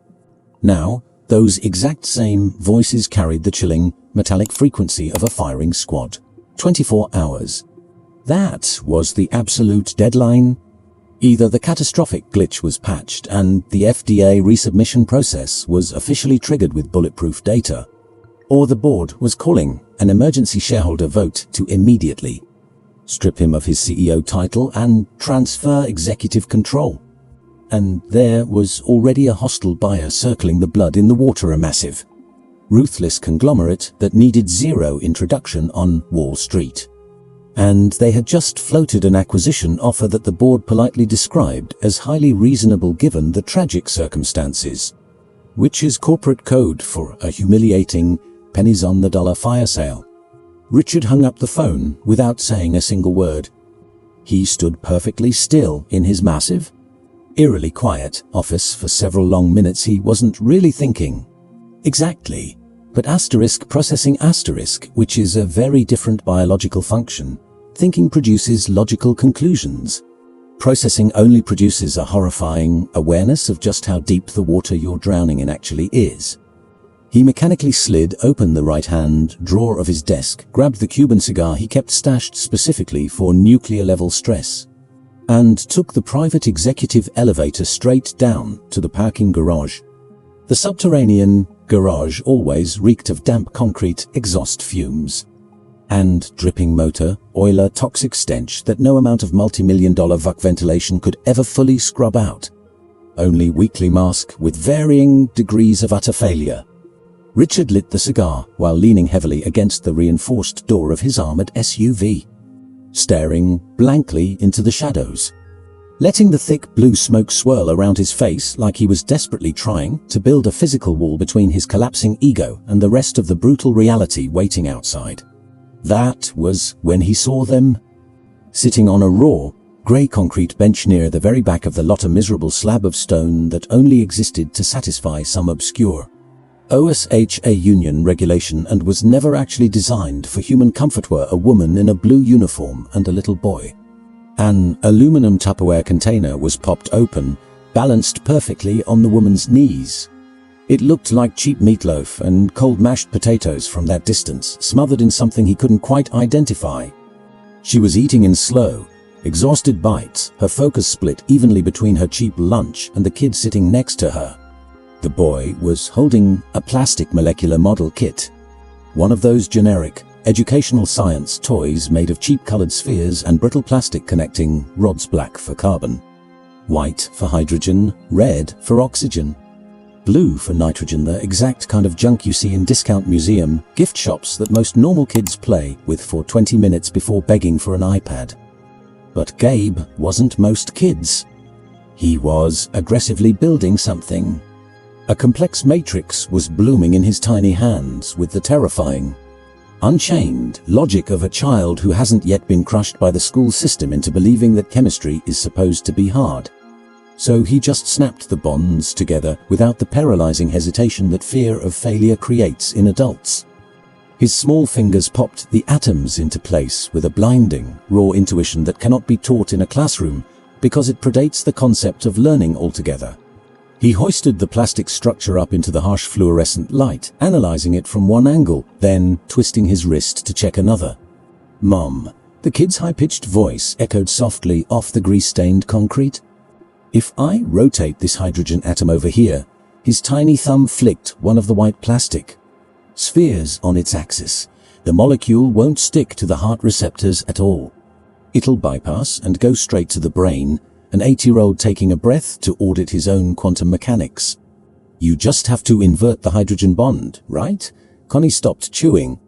[SPEAKER 1] Now, those exact same voices carried the chilling, metallic frequency of a firing squad. 24 hours. That was the absolute deadline. Either the catastrophic glitch was patched and the FDA resubmission process was officially triggered with bulletproof data, or the board was calling an emergency shareholder vote to immediately strip him of his CEO title and transfer executive control. And there was already a hostile buyer circling the blood in the water, a massive, ruthless conglomerate that needed zero introduction on Wall Street. And they had just floated an acquisition offer that the board politely described as highly reasonable given the tragic circumstances, which is corporate code for a humiliating pennies-on-the-dollar fire sale. Richard hung up the phone without saying a single word. He stood perfectly still in his massive, eerily quiet office for several long minutes. He wasn't really thinking. Exactly. But processing, which is a very different biological function. Thinking produces logical conclusions. Processing only produces a horrifying awareness of just how deep the water you're drowning in actually is. He mechanically slid open the right-hand drawer of his desk, grabbed the Cuban cigar he kept stashed specifically for nuclear-level stress, and took the private executive elevator straight down to the parking garage. The subterranean garage always reeked of damp concrete, exhaust fumes, and dripping motor oiler toxic stench that no amount of multi-million-dollar VUC ventilation could ever fully scrub out. Only weekly mask with varying degrees of utter failure. Richard lit the cigar while leaning heavily against the reinforced door of his armored SUV, staring blankly into the shadows, letting the thick blue smoke swirl around his face like he was desperately trying to build a physical wall between his collapsing ego and the rest of the brutal reality waiting outside. That was when he saw them, sitting on a raw, grey concrete bench near the very back of the lot, a miserable slab of stone that only existed to satisfy some obscure OSHA union regulation and was never actually designed for human comfort, were a woman in a blue uniform and a little boy. An aluminum Tupperware container was popped open, balanced perfectly on the woman's knees. It looked like cheap meatloaf and cold mashed potatoes from that distance, smothered in something he couldn't quite identify. She was eating in slow, Exhausted bites, her focus split evenly between her cheap lunch and the kid sitting next to her. The boy was holding a plastic molecular model kit. One of those generic, educational science toys made of cheap-colored spheres and brittle plastic connecting rods, black for carbon, white for hydrogen, red for oxygen, blue for nitrogen, the exact kind of junk you see in discount museum gift shops that most normal kids play with for 20 minutes before begging for an iPad. But Gabe wasn't most kids. He was aggressively building something. A complex matrix was blooming in his tiny hands with the terrifying, unchained logic of a child who hasn't yet been crushed by the school system into believing that chemistry is supposed to be hard. So he just snapped the bonds together without the paralyzing hesitation that fear of failure creates in adults. His small fingers popped the atoms into place with a blinding, raw intuition that cannot be taught in a classroom because it predates the concept of learning altogether. He hoisted the plastic structure up into the harsh fluorescent light, analyzing it from one angle, then twisting his wrist to check another. "Mom," the kid's high-pitched voice echoed softly off the grease-stained concrete. "If I rotate this hydrogen atom over here," his tiny thumb flicked one of the white plastic spheres on its axis, "the molecule won't stick to the heart receptors at all. It'll bypass and go straight to the brain," an 8-year-old taking a breath to audit his own quantum mechanics. "You just have to invert the hydrogen bond, right?" Connie stopped chewing.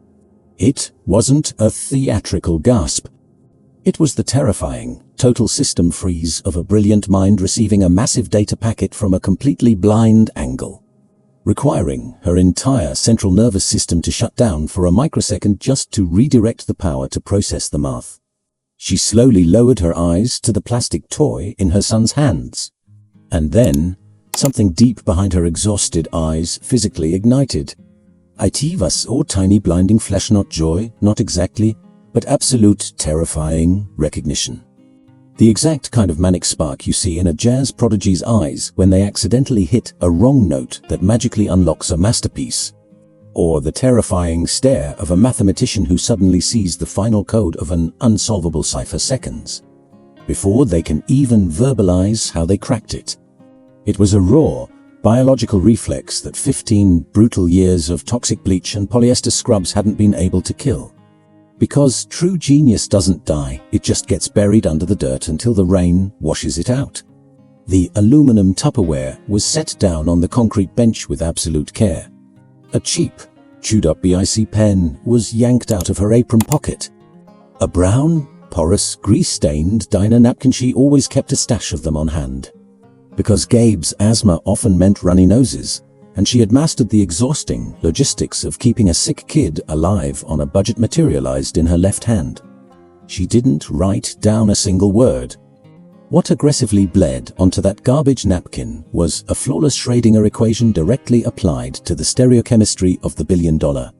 [SPEAKER 1] It wasn't a theatrical gasp. It was the terrifying, total system freeze of a brilliant mind receiving a massive data packet from a completely blind angle, requiring her entire central nervous system to shut down for a microsecond just to redirect the power to process the math. She slowly lowered her eyes to the plastic toy in her son's hands. And then, something deep behind her exhausted eyes physically ignited. "It was all tiny blinding flash, not joy, not exactly, but absolute terrifying recognition." The exact kind of manic spark you see in a jazz prodigy's eyes when they accidentally hit a wrong note that magically unlocks a masterpiece. Or the terrifying stare of a mathematician who suddenly sees the final code of an unsolvable cipher seconds before they can even verbalize how they cracked it. It was a raw, biological reflex that 15 brutal years of toxic bleach and polyester scrubs hadn't been able to kill. Because true genius doesn't die, it just gets buried under the dirt until the rain washes it out. The aluminum Tupperware was set down on the concrete bench with absolute care. A cheap, chewed-up BIC pen was yanked out of her apron pocket. A brown, porous, grease-stained diner napkin. She always kept a stash of them on hand. Because Gabe's asthma often meant runny noses, and she had mastered the exhausting logistics of keeping a sick kid alive on a budget materialized in her left hand. She didn't write down a single word. What aggressively bled onto that garbage napkin was a flawless Schrödinger equation directly applied to the stereochemistry of the billion-dollar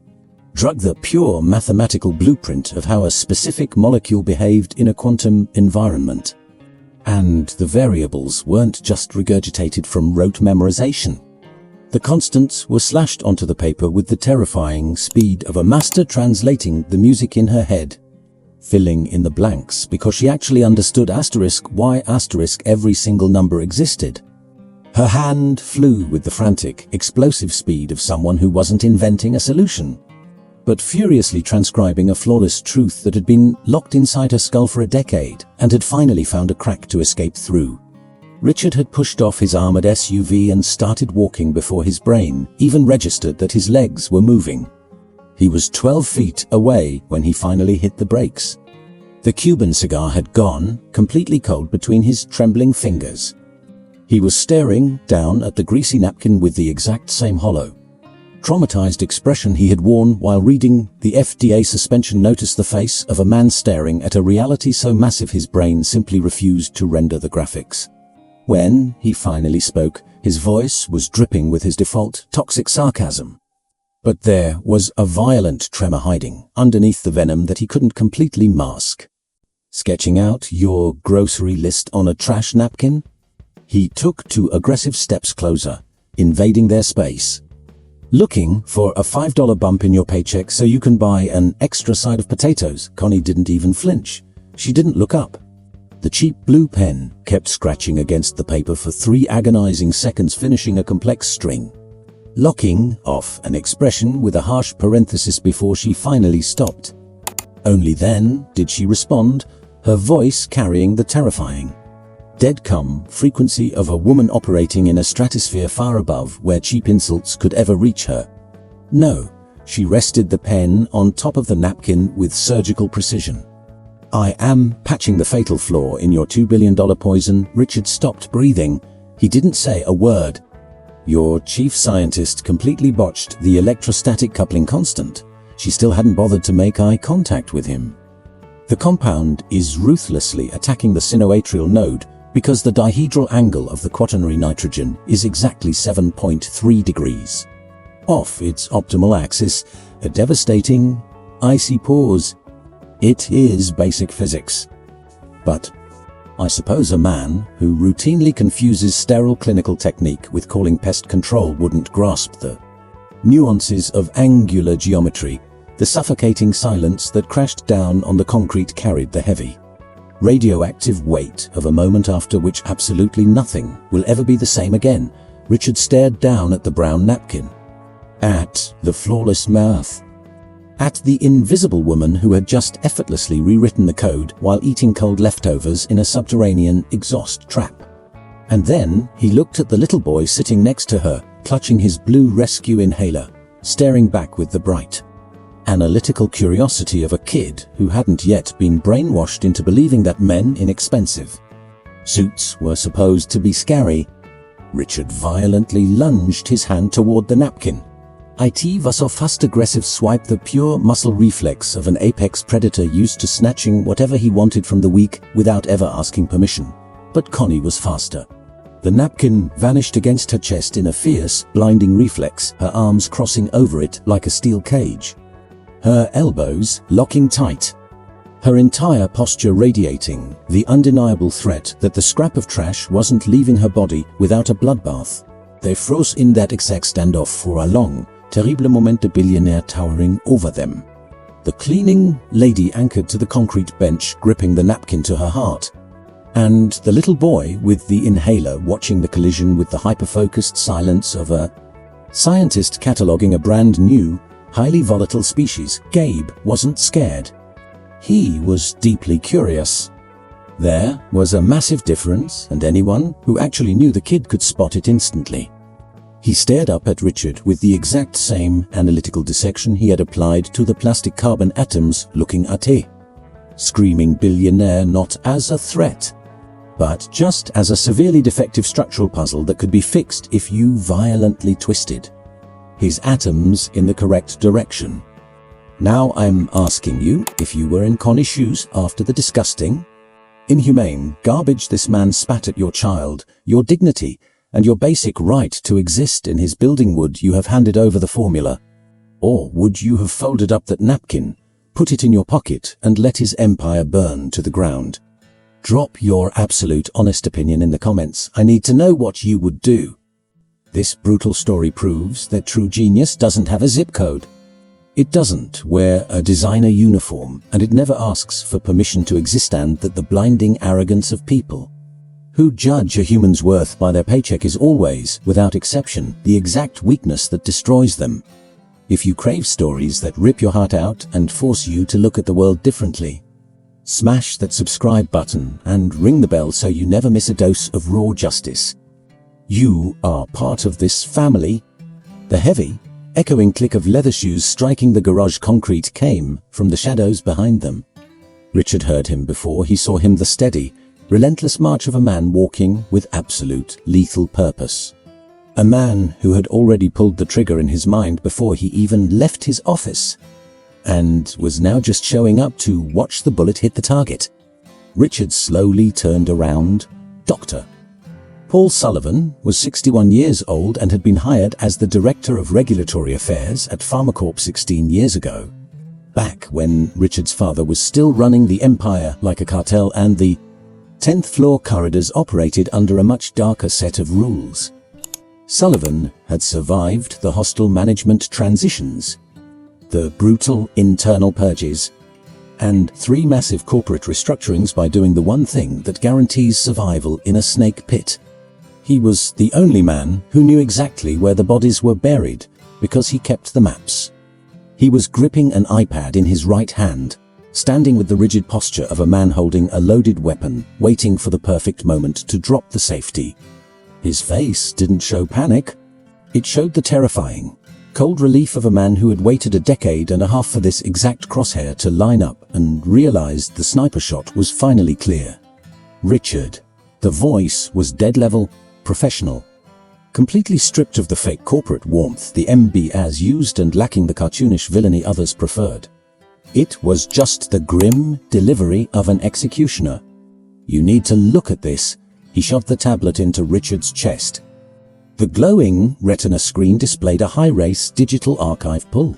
[SPEAKER 1] drug, the pure mathematical blueprint of how a specific molecule behaved in a quantum environment. And the variables weren't just regurgitated from rote memorization. The constants were slashed onto the paper with the terrifying speed of a master translating the music in her head, filling in the blanks because she actually understood why every single number existed. Her hand flew with the frantic, explosive speed of someone who wasn't inventing a solution, but furiously transcribing a flawless truth that had been locked inside her skull for a decade and had finally found a crack to escape through. Richard had pushed off his armored SUV and started walking before his brain even registered that his legs were moving. He was 12 feet away when he finally hit the brakes. The Cuban cigar had gone, completely cold between his trembling fingers. He was staring down at the greasy napkin with the exact same hollow, traumatized expression he had worn while reading the FDA suspension notice, the face of a man staring at a reality so massive his brain simply refused to render the graphics. When he finally spoke, his voice was dripping with his default toxic sarcasm. But there was a violent tremor hiding underneath the venom that he couldn't completely mask. "Sketching out your grocery list on a trash napkin?" He took 2 aggressive steps closer, invading their space. "Looking for a $5 bump in your paycheck so you can buy an extra side of potatoes?" Connie didn't even flinch. She didn't look up. The cheap blue pen kept scratching against the paper for 3 agonizing seconds, finishing a complex string, locking off an expression with a harsh parenthesis before she finally stopped. Only then did she respond, her voice carrying the terrifying, dead-calm frequency of a woman operating in a stratosphere far above where cheap insults could ever reach her. No, she rested the pen on top of the napkin with surgical precision. "I am patching the fatal flaw in your $2 billion poison." Richard stopped breathing. He didn't say a word. "Your chief scientist completely botched the electrostatic coupling constant." She still hadn't bothered to make eye contact with him. "The compound is ruthlessly attacking the sinoatrial node because the dihedral angle of the quaternary nitrogen is exactly 7.3 degrees off its optimal axis, a devastating, icy pause. It is basic physics. But I suppose a man who routinely confuses sterile clinical technique with calling pest control wouldn't grasp the nuances of angular geometry. The suffocating silence that crashed down on the concrete carried the heavy, radioactive weight of a moment after which absolutely nothing will ever be the same again. Richard stared down at the brown napkin, at the flawless mouth, at the invisible woman who had just effortlessly rewritten the code while eating cold leftovers in a subterranean exhaust trap. And then he looked at the little boy sitting next to her, clutching his blue rescue inhaler, staring back with the bright, analytical curiosity of a kid who hadn't yet been brainwashed into believing that men in expensive suits were supposed to be scary. Richard violently lunged his hand toward the napkin. It was a fast aggressive swipe, the pure muscle reflex of an apex predator used to snatching whatever he wanted from the weak without ever asking permission. But Connie was faster. The napkin vanished against her chest in a fierce, blinding reflex, her arms crossing over it like a steel cage, her elbows locking tight, her entire posture radiating the undeniable threat that the scrap of trash wasn't leaving her body without a bloodbath. They froze in that exact standoff for a long, terrible moment, the billionaire towering over them. The cleaning lady anchored to the concrete bench, gripping the napkin to her heart, and the little boy with the inhaler watching the collision with the hyper-focused silence of a scientist cataloging a brand new, highly volatile species. Gabe wasn't scared. He was deeply curious. There was a massive difference, and anyone who actually knew the kid could spot it instantly. He stared up at Richard with the exact same analytical dissection he had applied to the plastic carbon atoms, looking at a screaming billionaire not as a threat, but just as a severely defective structural puzzle that could be fixed if you violently twisted his atoms in the correct direction. Now I'm asking you, if you were in Connie's shoes after the disgusting, inhumane garbage this man spat at your child, your dignity, and your basic right to exist in his building, would you have handed over the formula? Or would you have folded up that napkin, put it in your pocket, and let his empire burn to the ground? Drop your absolute honest opinion in the comments. I need to know what you would do. This brutal story proves that true genius doesn't have a zip code. It doesn't wear a designer uniform, and it never asks for permission to exist, and that the blinding arrogance of people who judge a human's worth by their paycheck is always, without exception, the exact weakness that destroys them. If you crave stories that rip your heart out and force you to look at the world differently, smash that subscribe button and ring the bell so you never miss a dose of raw justice. You are part of this family. The heavy, echoing click of leather shoes striking the garage concrete came from the shadows behind them. Richard heard him before he saw him, the steady, relentless march of a man walking with absolute lethal purpose. A man who had already pulled the trigger in his mind before he even left his office, and was now just showing up to watch the bullet hit the target. Richard slowly turned around. Dr. Paul Sullivan was 61 years old and had been hired as the Director of Regulatory Affairs at PharmaCorp 16 years ago, back when Richard's father was still running the empire like a cartel and the 10th floor corridors operated under a much darker set of rules. Sullivan had survived the hostile management transitions, the brutal internal purges, and 3 massive corporate restructurings by doing the one thing that guarantees survival in a snake pit. He was the only man who knew exactly where the bodies were buried because he kept the maps. He was gripping an iPad in his right hand, standing with the rigid posture of a man holding a loaded weapon, waiting for the perfect moment to drop the safety. His face didn't show panic. It showed the terrifying, cold relief of a man who had waited a decade and a half for this exact crosshair to line up and realized the sniper shot was finally clear. Richard. The voice was dead level, professional. Completely stripped of the fake corporate warmth the MB as used and lacking the cartoonish villainy others preferred. It was just the grim delivery of an executioner. You need to look at this. He shoved the tablet into Richard's chest. The glowing retina screen displayed a high-res digital archive pull.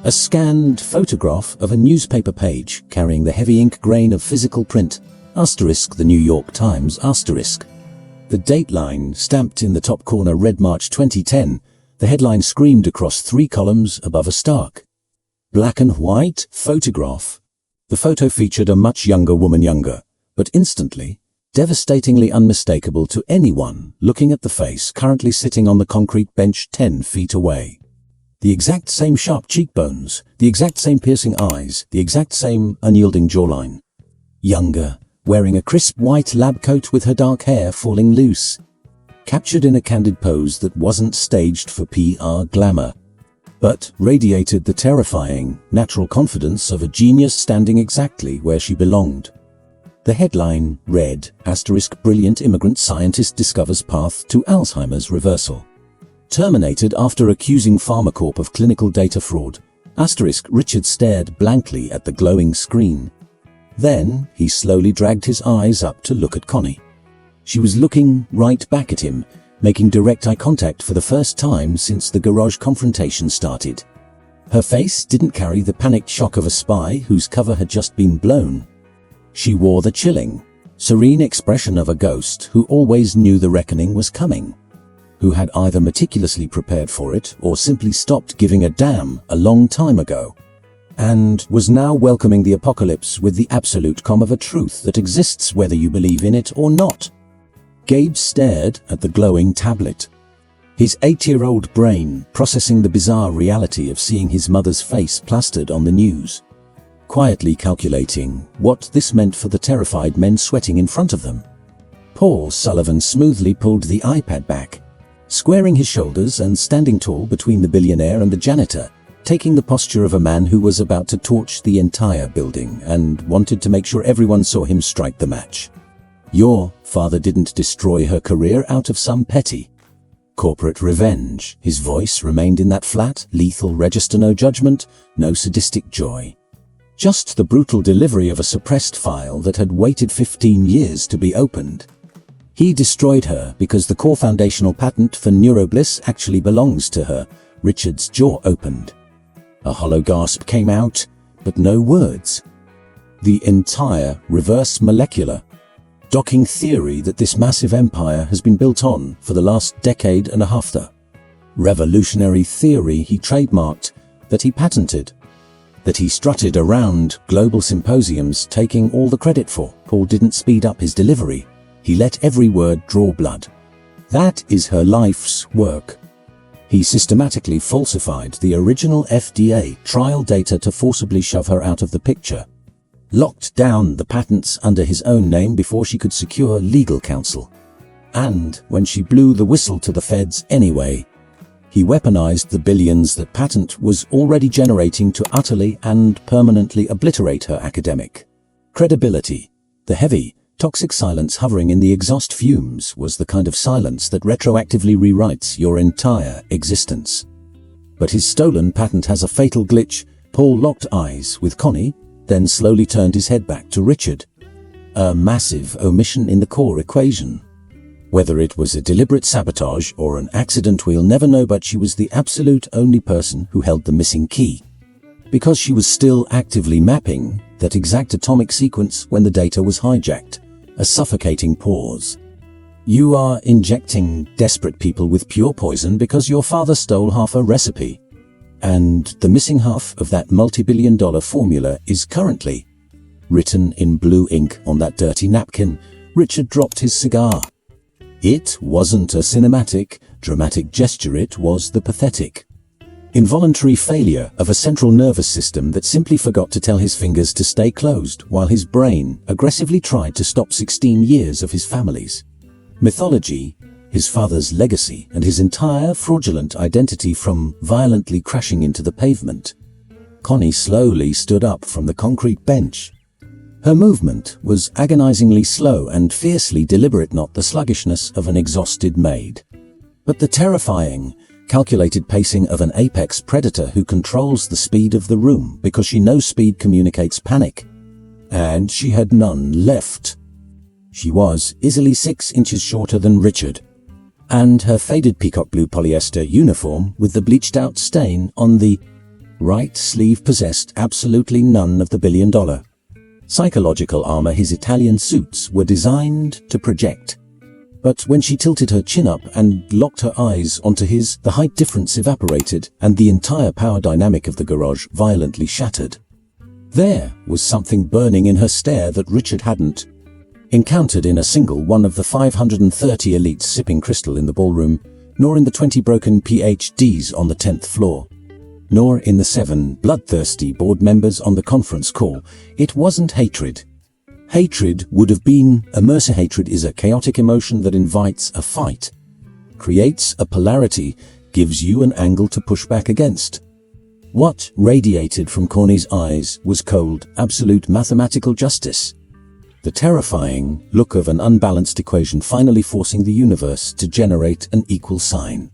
[SPEAKER 1] A scanned photograph of a newspaper page carrying the heavy ink grain of physical print, asterisk the New York Times asterisk. The dateline stamped in the top corner read March 2010. The headline screamed across 3 columns above a stark black and white photograph. The photo featured a much younger woman, but instantly, devastatingly unmistakable to anyone looking at the face currently sitting on the concrete bench 10 feet away. The exact same sharp cheekbones, the exact same piercing eyes, the exact same unyielding jawline. Younger, wearing a crisp white lab coat with her dark hair falling loose. Captured in a candid pose that wasn't staged for PR glamour, but radiated the terrifying, natural confidence of a genius standing exactly where she belonged. The headline read, asterisk brilliant immigrant scientist discovers path to Alzheimer's reversal. Terminated after accusing PharmaCorp of clinical data fraud, asterisk Richard stared blankly at the glowing screen. Then he slowly dragged his eyes up to look at Connie. She was looking right back at him, making direct eye contact for the first time since the garage confrontation started. Her face didn't carry the panicked shock of a spy whose cover had just been blown. She wore the chilling, serene expression of a ghost who always knew the reckoning was coming, who had either meticulously prepared for it or simply stopped giving a damn a long time ago, and was now welcoming the apocalypse with the absolute calm of a truth that exists whether you believe in it or not. Gabe stared at the glowing tablet, his 8-year-old brain processing the bizarre reality of seeing his mother's face plastered on the news, quietly calculating what this meant for the terrified men sweating in front of them. Paul Sullivan smoothly pulled the iPad back, squaring his shoulders and standing tall between the billionaire and the janitor, taking the posture of a man who was about to torch the entire building and wanted to make sure everyone saw him strike the match. Your father didn't destroy her career out of some petty corporate revenge. His voice remained in that flat, lethal register. No judgment, no sadistic joy. Just the brutal delivery of a suppressed file that had waited 15 years to be opened. He destroyed her because the core foundational patent for neurobliss actually belongs to her. Richard's jaw opened. A hollow gasp came out, but no words. The entire reverse molecular docking theory that this massive empire has been built on for the last decade and a half. The revolutionary theory he trademarked, that he patented, that he strutted around global symposiums taking all the credit for. Paul didn't speed up his delivery. He let every word draw blood. That is her life's work. He systematically falsified the original FDA trial data to forcibly shove her out of the picture. Locked down the patents under his own name before she could secure legal counsel. And when she blew the whistle to the feds anyway, he weaponized the billions that patent was already generating to utterly and permanently obliterate her academic credibility. The heavy, toxic silence hovering in the exhaust fumes was the kind of silence that retroactively rewrites your entire existence. But his stolen patent has a fatal glitch. Paul locked eyes with Connie, then slowly turned his head back to Richard. A massive omission in the core equation. Whether it was a deliberate sabotage or an accident we'll never know, but she was the absolute only person who held the missing key. Because she was still actively mapping that exact atomic sequence when the data was hijacked. A suffocating pause. You are injecting desperate people with pure poison because your father stole half a recipe. and the missing half of that multi-billion-dollar formula is currently written in blue ink on that dirty napkin. Richard dropped his cigar. It wasn't a cinematic, dramatic gesture, it was the pathetic, involuntary failure of a central nervous system that simply forgot to tell his fingers to stay closed while his brain aggressively tried to stop 16 years of his family's mythology, his father's legacy, and his entire fraudulent identity from violently crashing into the pavement. Connie slowly stood up from the concrete bench. Her movement was agonizingly slow and fiercely deliberate, not the sluggishness of an exhausted maid, but the terrifying, calculated pacing of an apex predator who controls the speed of the room because she knows speed communicates panic. And she had none left. She was easily 6 inches shorter than Richard, and her faded peacock blue polyester uniform with the bleached out stain on the right sleeve possessed absolutely none of the billion-dollar psychological armor his Italian suits were designed to project. But when she tilted her chin up and locked her eyes onto his, the height difference evaporated and the entire power dynamic of the garage violently shattered. There was something burning in her stare that Richard hadn't encountered in a single one of the 530 elites sipping crystal in the ballroom, nor in the 20 broken PhDs on the 10th floor, nor in the 7 bloodthirsty board members on the conference call. It wasn't hatred. Hatred would have been a mercy. Hatred is a chaotic emotion that invites a fight, creates a polarity, gives you an angle to push back against. What radiated from Connie's eyes was cold, absolute mathematical justice. The terrifying look of an unbalanced equation finally forcing the universe to generate an equal sign.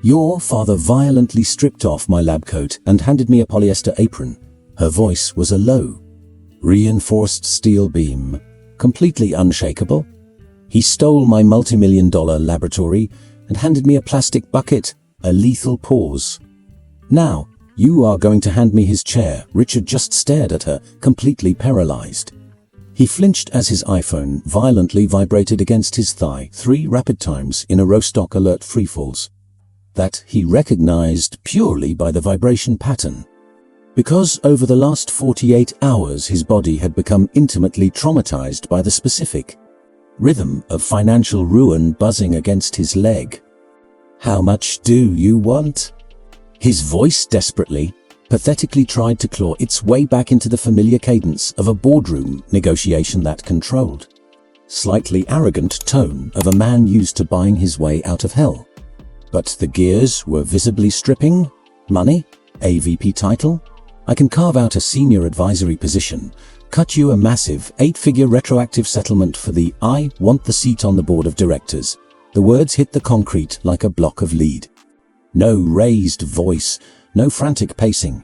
[SPEAKER 1] Your father violently stripped off my lab coat and handed me a polyester apron. Her voice was a low, reinforced steel beam, completely unshakable. He stole my multi-million-dollar laboratory and handed me a plastic bucket, a lethal pause. Now, you are going to hand me his chair. Richard just stared at her, completely paralyzed. He flinched as his iPhone violently vibrated against his thigh 3 rapid times in a row, stock alert freefalls that he recognized purely by the vibration pattern. Because over the last 48 hours his body had become intimately traumatized by the specific rhythm of financial ruin buzzing against his leg. How much do you want? His voice desperately, pathetically tried to claw its way back into the familiar cadence of a boardroom negotiation, that controlled, slightly arrogant tone of a man used to buying his way out of hell. But the gears were visibly stripping. Money? A VP title? I can carve out a senior advisory position, cut you a massive 8-figure retroactive settlement for the I want the seat on the board of directors. The words hit the concrete like a block of lead. No raised voice, no frantic pacing.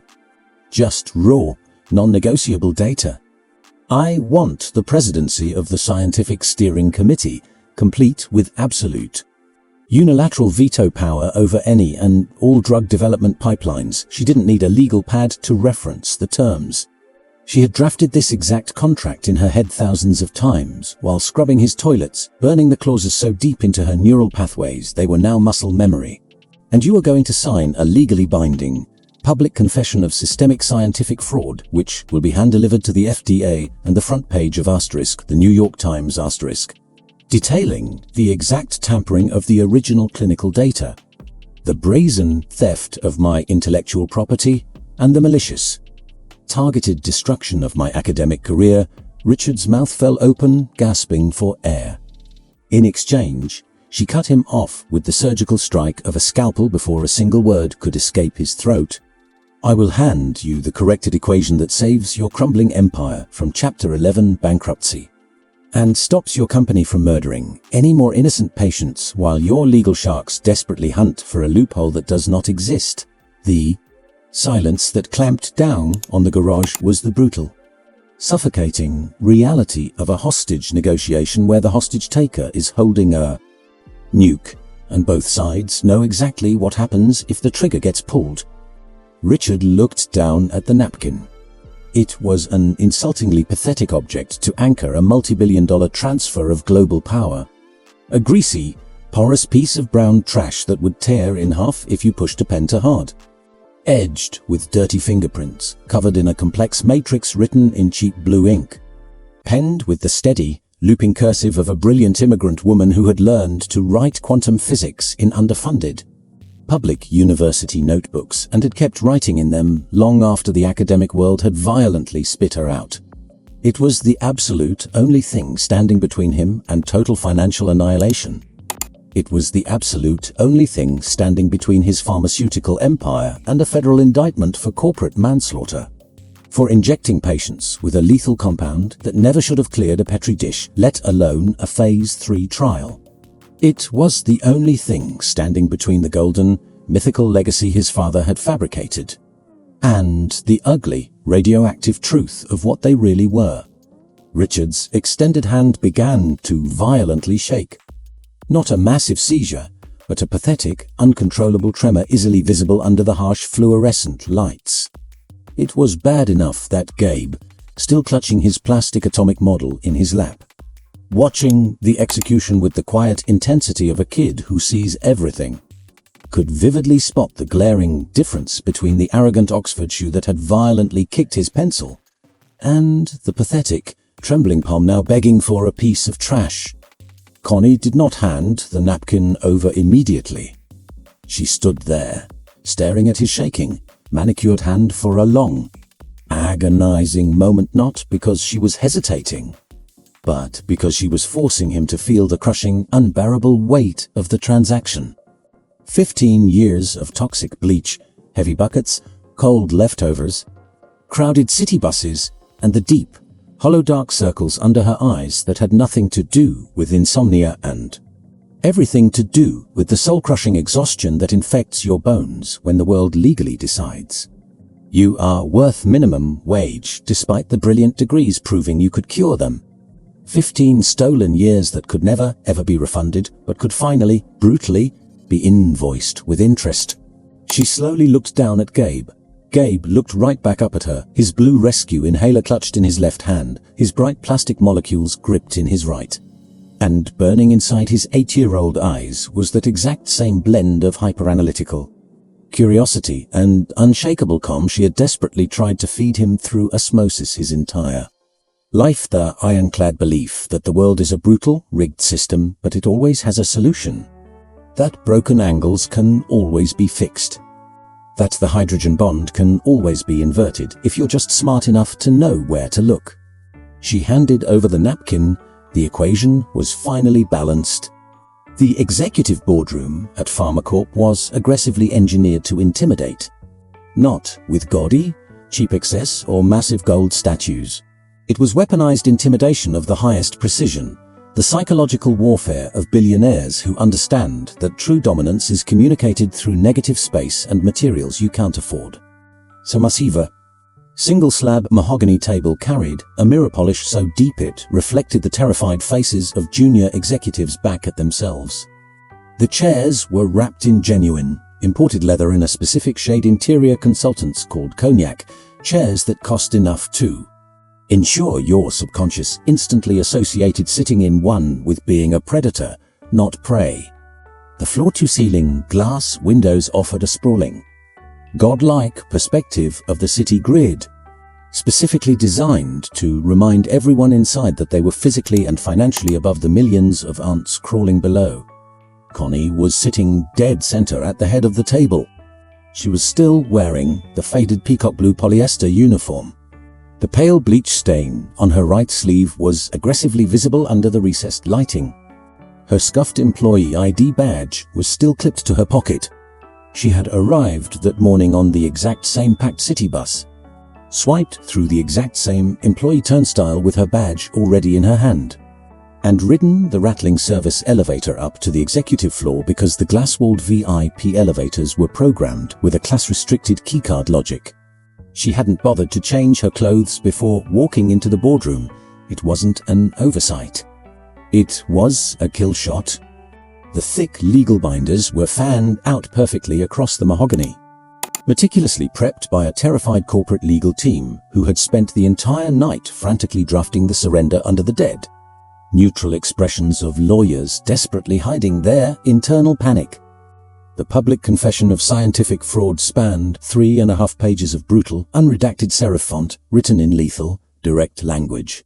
[SPEAKER 1] Just raw, non-negotiable data. I want the presidency of the Scientific Steering Committee, complete with absolute unilateral veto power over any and all drug development pipelines. She didn't need a legal pad to reference the terms. She had drafted this exact contract in her head thousands of times while scrubbing his toilets, burning the clauses so deep into her neural pathways they were now muscle memory. And you are going to sign a legally binding public confession of systemic scientific fraud, which will be hand-delivered to the FDA and the front page of *, the New York Times *, detailing the exact tampering of the original clinical data, the brazen theft of my intellectual property, and the malicious, targeted destruction of my academic career. Richard's mouth fell open, gasping for air. In exchange, she cut him off with the surgical strike of a scalpel before a single word could escape his throat. I will hand you the corrected equation that saves your crumbling empire from Chapter 11 bankruptcy and stops your company from murdering any more innocent patients while your legal sharks desperately hunt for a loophole that does not exist. The silence that clamped down on the garage was the brutal, suffocating reality of a hostage negotiation where the hostage taker is holding a nuke, and both sides know exactly what happens if the trigger gets pulled. Richard looked down at the napkin. It was an insultingly pathetic object to anchor a multi-billion-dollar transfer of global power. A greasy, porous piece of brown trash that would tear in half if you pushed a pen too hard. edged with dirty fingerprints, covered in a complex matrix written in cheap blue ink. Penned with the steady, looping cursive of a brilliant immigrant woman who had learned to write quantum physics in underfunded public university notebooks and had kept writing in them long after the academic world had violently spit her out. It was the absolute only thing standing between him and total financial annihilation. It was the absolute only thing standing between his pharmaceutical empire and a federal indictment for corporate manslaughter, for injecting patients with a lethal compound that never should have cleared a petri dish, let alone a Phase 3 trial. It was the only thing standing between the golden, mythical legacy his father had fabricated and the ugly, radioactive truth of what they really were. Richard's extended hand began to violently shake. Not a massive seizure, but a pathetic, uncontrollable tremor easily visible under the harsh fluorescent lights. It was bad enough that Gabe, still clutching his plastic atomic model in his lap, watching the execution with the quiet intensity of a kid who sees everything, could vividly spot the glaring difference between the arrogant Oxford shoe that had violently kicked his pencil and the pathetic, trembling palm now begging for a piece of trash. Connie did not hand the napkin over immediately. She stood there, staring at his shaking, manicured hand for a long, agonizing moment, not because she was hesitating, but because she was forcing him to feel the crushing, unbearable weight of the transaction. 15 years of toxic bleach, heavy buckets, cold leftovers, crowded city buses, and the deep, hollow dark circles under her eyes that had nothing to do with insomnia and everything to do with the soul-crushing exhaustion that infects your bones when the world legally decides you are worth minimum wage despite the brilliant degrees proving you could cure them. 15 stolen years that could never, ever be refunded, but could finally, brutally, be invoiced with interest. She slowly looked down at Gabe. Gabe looked right back up at her, his blue rescue inhaler clutched in his left hand, his bright plastic molecules gripped in his right. And burning inside his 8-year-old eyes was that exact same blend of hyperanalytical curiosity and unshakable calm she had desperately tried to feed him through osmosis his entire life, the ironclad belief that the world is a brutal, rigged system, but it always has a solution. That broken angles can always be fixed. That the hydrogen bond can always be inverted if you're just smart enough to know where to look. She handed over the napkin. The equation was finally balanced. The executive boardroom at PharmaCorp was aggressively engineered to intimidate. Not with gaudy, cheap excess or massive gold statues. It was weaponized intimidation of the highest precision, the psychological warfare of billionaires who understand that true dominance is communicated through negative space and materials you can't afford. So massive, single-slab mahogany table carried a mirror polish so deep it reflected the terrified faces of junior executives back at themselves. The chairs were wrapped in genuine, imported leather in a specific shade interior consultants called cognac, chairs that cost enough to ensure your subconscious instantly associated sitting in one with being a predator, not prey. The floor-to-ceiling glass windows offered a sprawling, godlike perspective of the city grid, specifically designed to remind everyone inside that they were physically and financially above the millions of ants crawling below. Connie was sitting dead center at the head of the table. She was still wearing the faded peacock blue polyester uniform. The pale bleach stain on her right sleeve was aggressively visible under the recessed lighting. Her scuffed employee ID badge was still clipped to her pocket. She had arrived that morning on the exact same packed city bus, swiped through the exact same employee turnstile with her badge already in her hand, and ridden the rattling service elevator up to the executive floor because the glass-walled VIP elevators were programmed with a class-restricted keycard logic. She hadn't bothered to change her clothes before walking into the boardroom. It wasn't an oversight. It was a kill shot. The thick legal binders were fanned out perfectly across the mahogany, meticulously prepped by a terrified corporate legal team who had spent the entire night frantically drafting the surrender under the dead. Neutral expressions of lawyers desperately hiding their internal panic. The public confession of scientific fraud spanned 3.5 pages of brutal, unredacted serif font, written in lethal, direct language.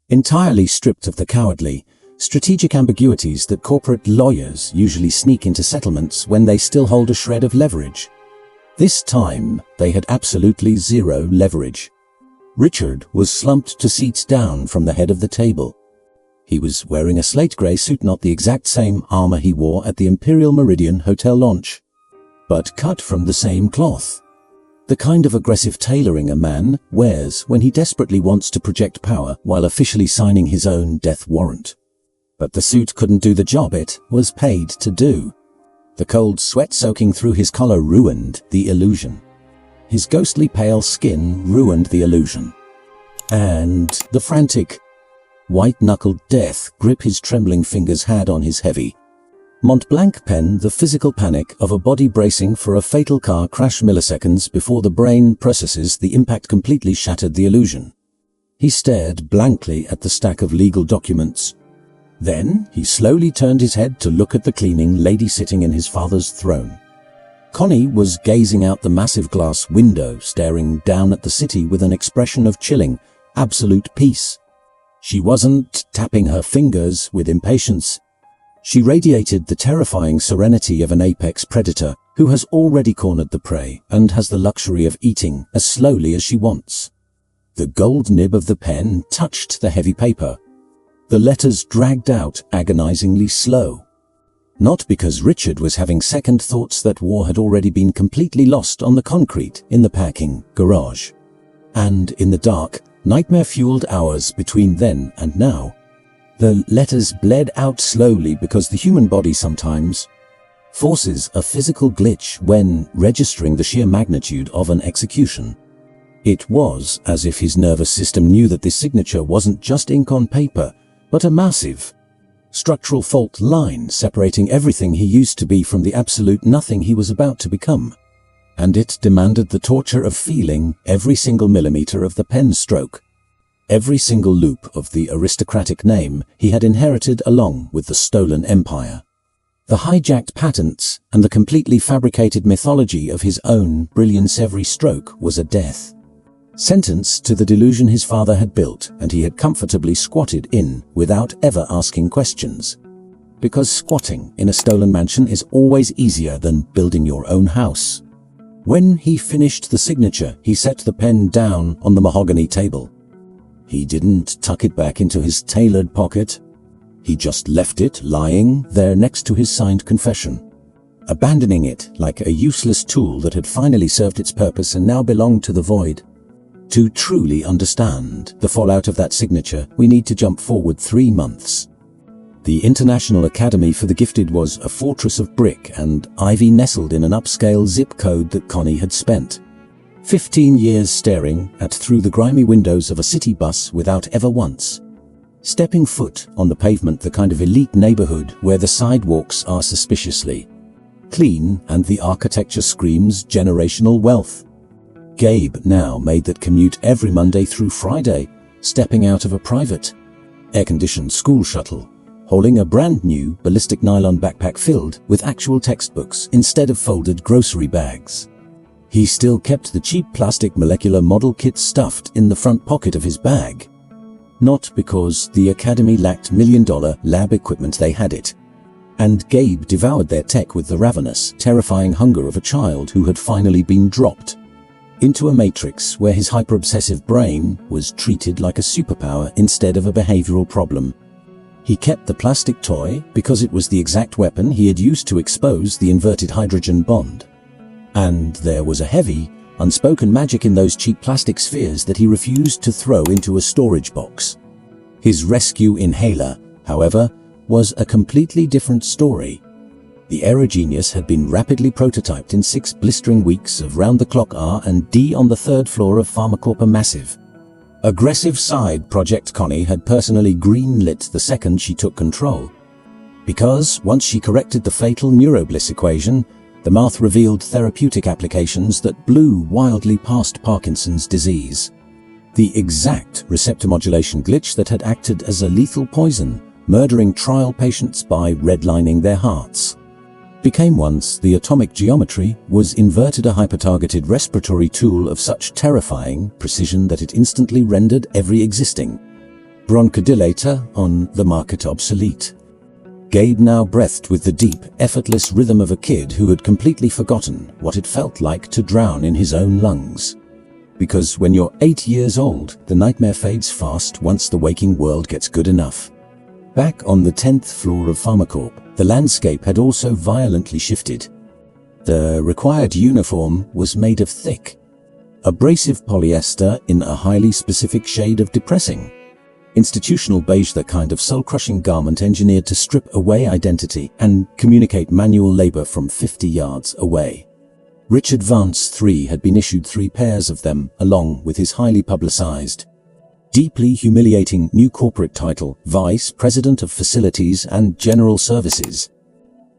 [SPEAKER 1] Entirely stripped of the cowardly, strategic ambiguities that corporate lawyers usually sneak into settlements when they still hold a shred of leverage. This time, they had absolutely zero leverage. Richard was slumped to seats down from the head of the table. He was wearing a slate grey suit, not the exact same armor he wore at the Imperial Meridian Hotel launch, but cut from the same cloth. The kind of aggressive tailoring a man wears when he desperately wants to project power while officially signing his own death warrant. But the suit couldn't do the job it was paid to do. The cold sweat soaking through his collar ruined the illusion. His ghostly pale skin ruined the illusion. And the frantic, white-knuckled death grip his trembling fingers had on his heavy Mont-Blanc pen, the physical panic of a body bracing for a fatal car crash milliseconds before the brain processes the impact completely shattered the illusion. He stared blankly at the stack of legal documents. Then he slowly turned his head to look at the cleaning lady sitting in his father's throne. Connie was gazing out the massive glass window, staring down at the city with an expression of chilling, absolute peace. She wasn't tapping her fingers with impatience. She radiated the terrifying serenity of an apex predator who has already cornered the prey and has the luxury of eating as slowly as she wants. The gold nib of the pen touched the heavy paper. The letters dragged out agonizingly slow. Not because Richard was having second thoughts that war had already been completely lost on the concrete in the parking garage. And in the dark, nightmare-fueled hours between then and now, the letters bled out slowly because the human body sometimes forces a physical glitch when registering the sheer magnitude of an execution. It was as if his nervous system knew that this signature wasn't just ink on paper, but a massive, structural fault line separating everything he used to be from the absolute nothing he was about to become. And it demanded the torture of feeling every single millimeter of the pen stroke, every single loop of the aristocratic name he had inherited along with the stolen empire. The hijacked patents and the completely fabricated mythology of his own brilliance. Every stroke was a death sentence to the delusion his father had built and he had comfortably squatted in without ever asking questions. Because squatting in a stolen mansion is always easier than building your own house. When he finished the signature, he set the pen down on the mahogany table. He didn't tuck it back into his tailored pocket. He just left it lying there next to his signed confession, abandoning it like a useless tool that had finally served its purpose and now belonged to the void. To truly understand the fallout of that signature, we need to jump forward 3 months. The International Academy for the Gifted was a fortress of brick and ivy nestled in an upscale zip code that Connie had spent 15 years staring at through the grimy windows of a city bus without ever once stepping foot on the pavement, the kind of elite neighborhood where the sidewalks are suspiciously clean and the architecture screams generational wealth. Gabe now made that commute every Monday through Friday, stepping out of a private, air-conditioned school shuttle, hauling a brand-new ballistic nylon backpack filled with actual textbooks instead of folded grocery bags. He still kept the cheap plastic molecular model kit stuffed in the front pocket of his bag. Not because the Academy lacked million-dollar lab equipment, they had it. And Gabe devoured their tech with the ravenous, terrifying hunger of a child who had finally been dropped into a matrix where his hyper-obsessive brain was treated like a superpower instead of a behavioral problem. He kept the plastic toy because it was the exact weapon he had used to expose the inverted hydrogen bond. And there was a heavy, unspoken magic in those cheap plastic spheres that he refused to throw into a storage box. His rescue inhaler, however, was a completely different story. The Aerogenius had been rapidly prototyped in 6 blistering weeks of round-the-clock R&D on the 3rd floor of PharmaCorp, a massive, aggressive side project Connie had personally greenlit the second she took control. Because once she corrected the fatal neurobliss equation, the math revealed therapeutic applications that blew wildly past Parkinson's disease. The exact receptor modulation glitch that had acted as a lethal poison, murdering trial patients by redlining their hearts. became once the atomic geometry, was inverted, a hyper-targeted respiratory tool of such terrifying precision that it instantly rendered every existing bronchodilator on the market obsolete. Gabe now breathed with the deep, effortless rhythm of a kid who had completely forgotten what it felt like to drown in his own lungs. Because when you're 8 years old, the nightmare fades fast once the waking world gets good enough. Back on the 10th floor of Pharmacorp, the landscape had also violently shifted. The required uniform was made of thick, abrasive polyester in a highly specific shade of depressing. Institutional beige, the kind of soul-crushing garment engineered to strip away identity and communicate manual labor from 50 yards away. Richard Vance III had been issued 3 pairs of them, along with his highly publicized, deeply humiliating new corporate title, Vice President of Facilities and General Services.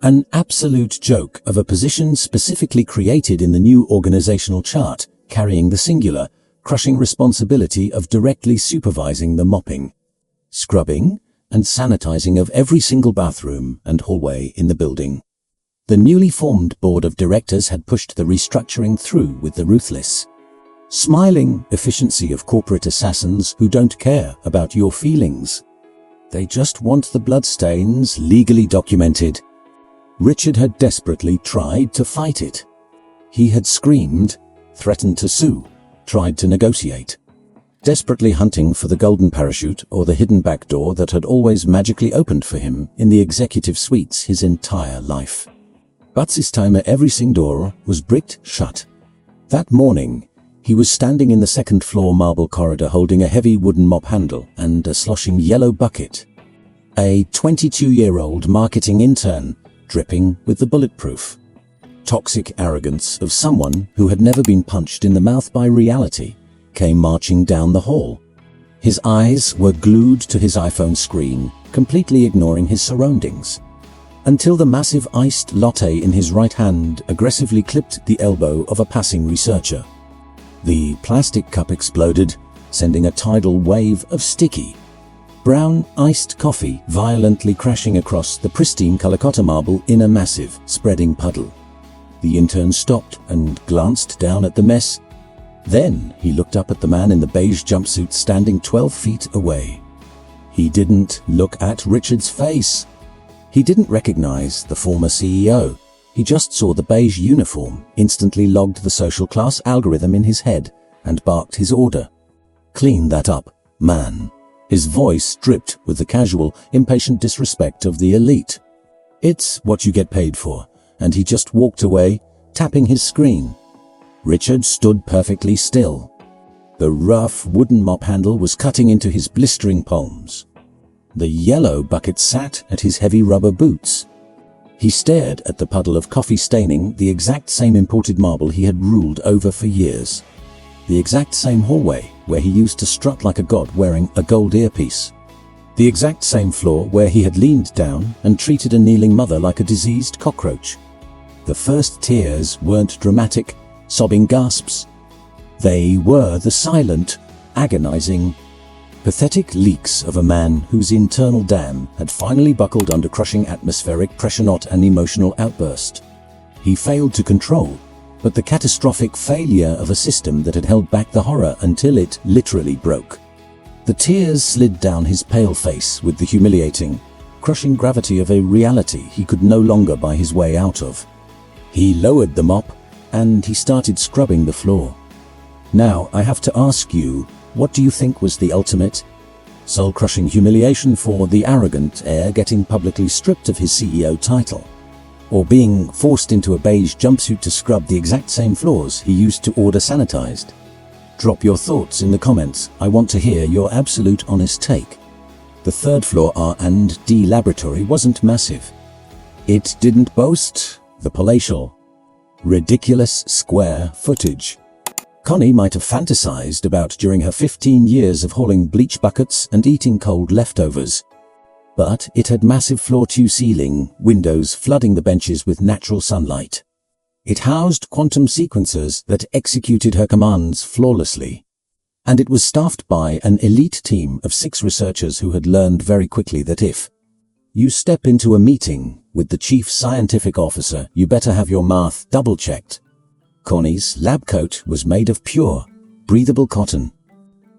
[SPEAKER 1] An absolute joke of a position specifically created in the new organizational chart, carrying the singular, crushing responsibility of directly supervising the mopping, scrubbing, and sanitizing of every single bathroom and hallway in the building. The newly formed board of directors had pushed the restructuring through with the ruthless, smiling efficiency of corporate assassins who don't care about your feelings. They just want the bloodstains legally documented. Richard had desperately tried to fight it. He had screamed, threatened to sue, tried to negotiate, desperately hunting for the golden parachute or the hidden back door that had always magically opened for him in the executive suites his entire life. But this time every single door was bricked shut. That morning, he was standing in the 2nd floor marble corridor holding a heavy wooden mop handle and a sloshing yellow bucket. A 22-year-old marketing intern, dripping with the bulletproof, toxic arrogance of someone who had never been punched in the mouth by reality, came marching down the hall. His eyes were glued to his iPhone screen, completely ignoring his surroundings, until the massive iced latte in his right hand aggressively clipped the elbow of a passing researcher. The plastic cup exploded, sending a tidal wave of sticky, brown iced coffee violently crashing across the pristine Calacotta marble in a massive, spreading puddle. The intern stopped and glanced down at the mess. Then he looked up at the man in the beige jumpsuit standing 12 feet away. He didn't look at Richard's face. He didn't recognize the former CEO. He just saw the beige uniform, instantly logged the social class algorithm in his head, and barked his order. "Clean that up, man." His voice dripped with the casual, impatient disrespect of the elite. "It's what you get paid for." And he just walked away, tapping his screen. Richard stood perfectly still. The rough wooden mop handle was cutting into his blistering palms. The yellow bucket sat at his heavy rubber boots. He stared at the puddle of coffee staining the exact same imported marble he had ruled over for years. The exact same hallway where he used to strut like a god wearing a gold earpiece. The exact same floor where he had leaned down and treated a kneeling mother like a diseased cockroach. The first tears weren't dramatic, sobbing gasps. They were the silent, agonizing, pathetic leaks of a man whose internal dam had finally buckled under crushing atmospheric pressure, not an emotional outburst. He failed to control, but the catastrophic failure of a system that had held back the horror until it literally broke. The tears slid down his pale face with the humiliating, crushing gravity of a reality he could no longer buy his way out of. He lowered the mop, and he started scrubbing the floor. "Now, I have to ask you, what do you think was the ultimate, soul-crushing humiliation for the arrogant heir getting publicly stripped of his CEO title? Or being forced into a beige jumpsuit to scrub the exact same floors he used to order sanitized? Drop your thoughts in the comments. I want to hear your absolute honest take." The 3rd floor R&D laboratory wasn't massive. It didn't boast the palatial, ridiculous square footage Connie might have fantasized about during her 15 years of hauling bleach buckets and eating cold leftovers. But it had massive floor-to-ceiling windows flooding the benches with natural sunlight. It housed quantum sequencers that executed her commands flawlessly. And it was staffed by an elite team of 6 researchers who had learned very quickly that if you step into a meeting with the chief scientific officer, you better have your math double-checked. Connie's lab coat was made of pure, breathable cotton.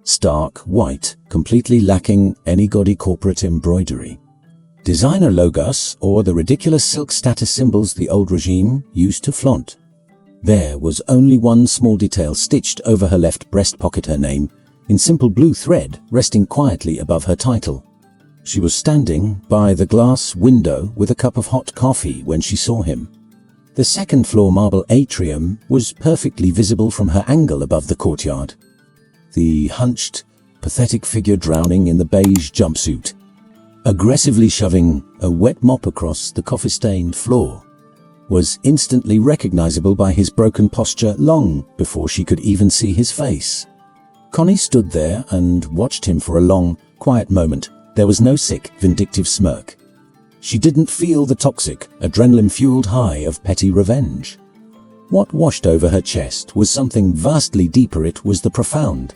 [SPEAKER 1] Stark white, completely lacking any gaudy corporate embroidery. Designer logos or the ridiculous silk status symbols the old regime used to flaunt. There was only one small detail stitched over her left breast pocket, her name, in simple blue thread, resting quietly above her title. She was standing by the glass window with a cup of hot coffee when she saw him. The second-floor marble atrium was perfectly visible from her angle above the courtyard. The hunched, pathetic figure drowning in the beige jumpsuit, aggressively shoving a wet mop across the coffee-stained floor, was instantly recognizable by his broken posture long before she could even see his face. Connie stood there and watched him for a long, quiet moment. There was no sick, vindictive smirk. She didn't feel the toxic, adrenaline-fueled high of petty revenge. What washed over her chest was something vastly deeper. It was the profound,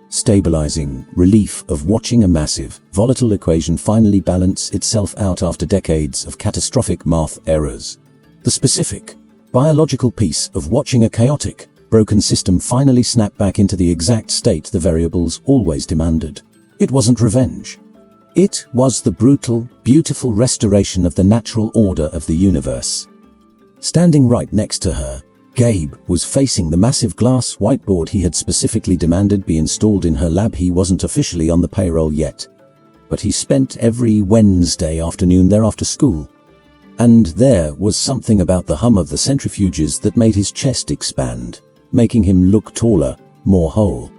[SPEAKER 1] stabilizing relief of watching a massive, volatile equation finally balance itself out after decades of catastrophic math errors. The specific, biological peace of watching a chaotic, broken system finally snap back into the exact state the variables always demanded. It wasn't revenge. It was the brutal, beautiful restoration of the natural order of the universe. Standing right next to her, Gabe was facing the massive glass whiteboard he had specifically demanded be installed in her lab. He wasn't officially on the payroll yet, but he spent every Wednesday afternoon there after school. And there was something about the hum of the centrifuges that made his chest expand, making him look taller, more whole.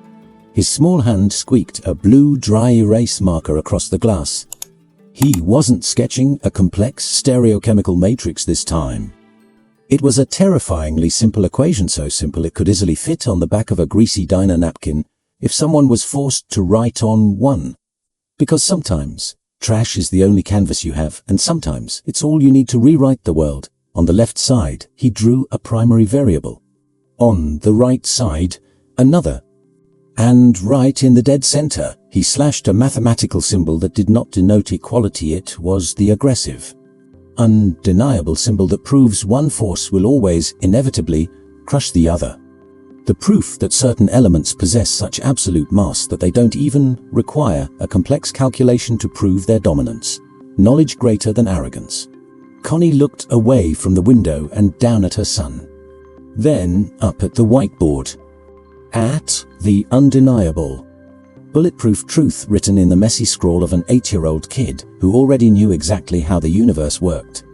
[SPEAKER 1] His small hand squeaked a blue dry erase marker across the glass. He wasn't sketching a complex stereochemical matrix this time. It was a terrifyingly simple equation, so simple it could easily fit on the back of a greasy diner napkin if someone was forced to write on one. Because sometimes trash is the only canvas you have, and sometimes it's all you need to rewrite the world. On the left side, he drew a primary variable. On the right side, another. And right in the dead center, he slashed a mathematical symbol that did not denote equality. It was the aggressive, undeniable symbol that proves one force will always, inevitably, crush the other. The proof that certain elements possess such absolute mass that they don't even require a complex calculation to prove their dominance. Knowledge greater than arrogance. Connie looked away from the window and down at her son. Then up at the whiteboard. At the undeniable, bulletproof truth written in the messy scrawl of an 8-year-old kid who already knew exactly how the universe worked.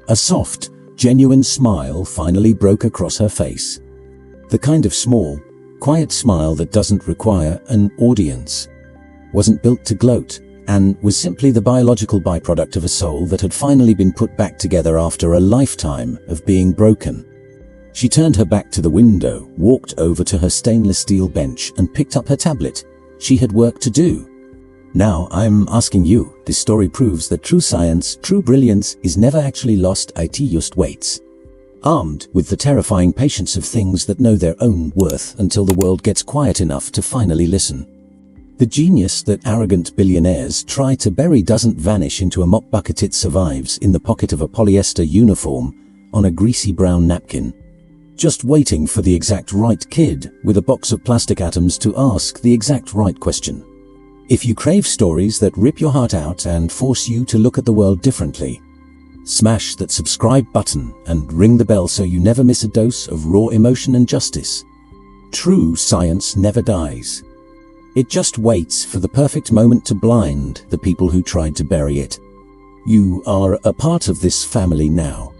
[SPEAKER 1] A soft, genuine smile finally broke across her face. The kind of small, quiet smile that doesn't require an audience, wasn't built to gloat, and was simply the biological byproduct of a soul that had finally been put back together after a lifetime of being broken. She turned her back to the window, walked over to her stainless steel bench and picked up her tablet. She had work to do. Now I'm asking you, this story proves that true science, true brilliance is never actually lost, it just waits. Armed with the terrifying patience of things that know their own worth until the world gets quiet enough to finally listen. The genius that arrogant billionaires try to bury doesn't vanish into a mop bucket. It survives in the pocket of a polyester uniform on a greasy brown napkin, just waiting for the exact right kid with a box of plastic atoms to ask the exact right question. If you crave stories that rip your heart out and force you to look at the world differently, smash that subscribe button and ring the bell so you never miss a dose of raw emotion and justice. True science never dies. It just waits for the perfect moment to blind the people who tried to bury it. You are a part of this family now.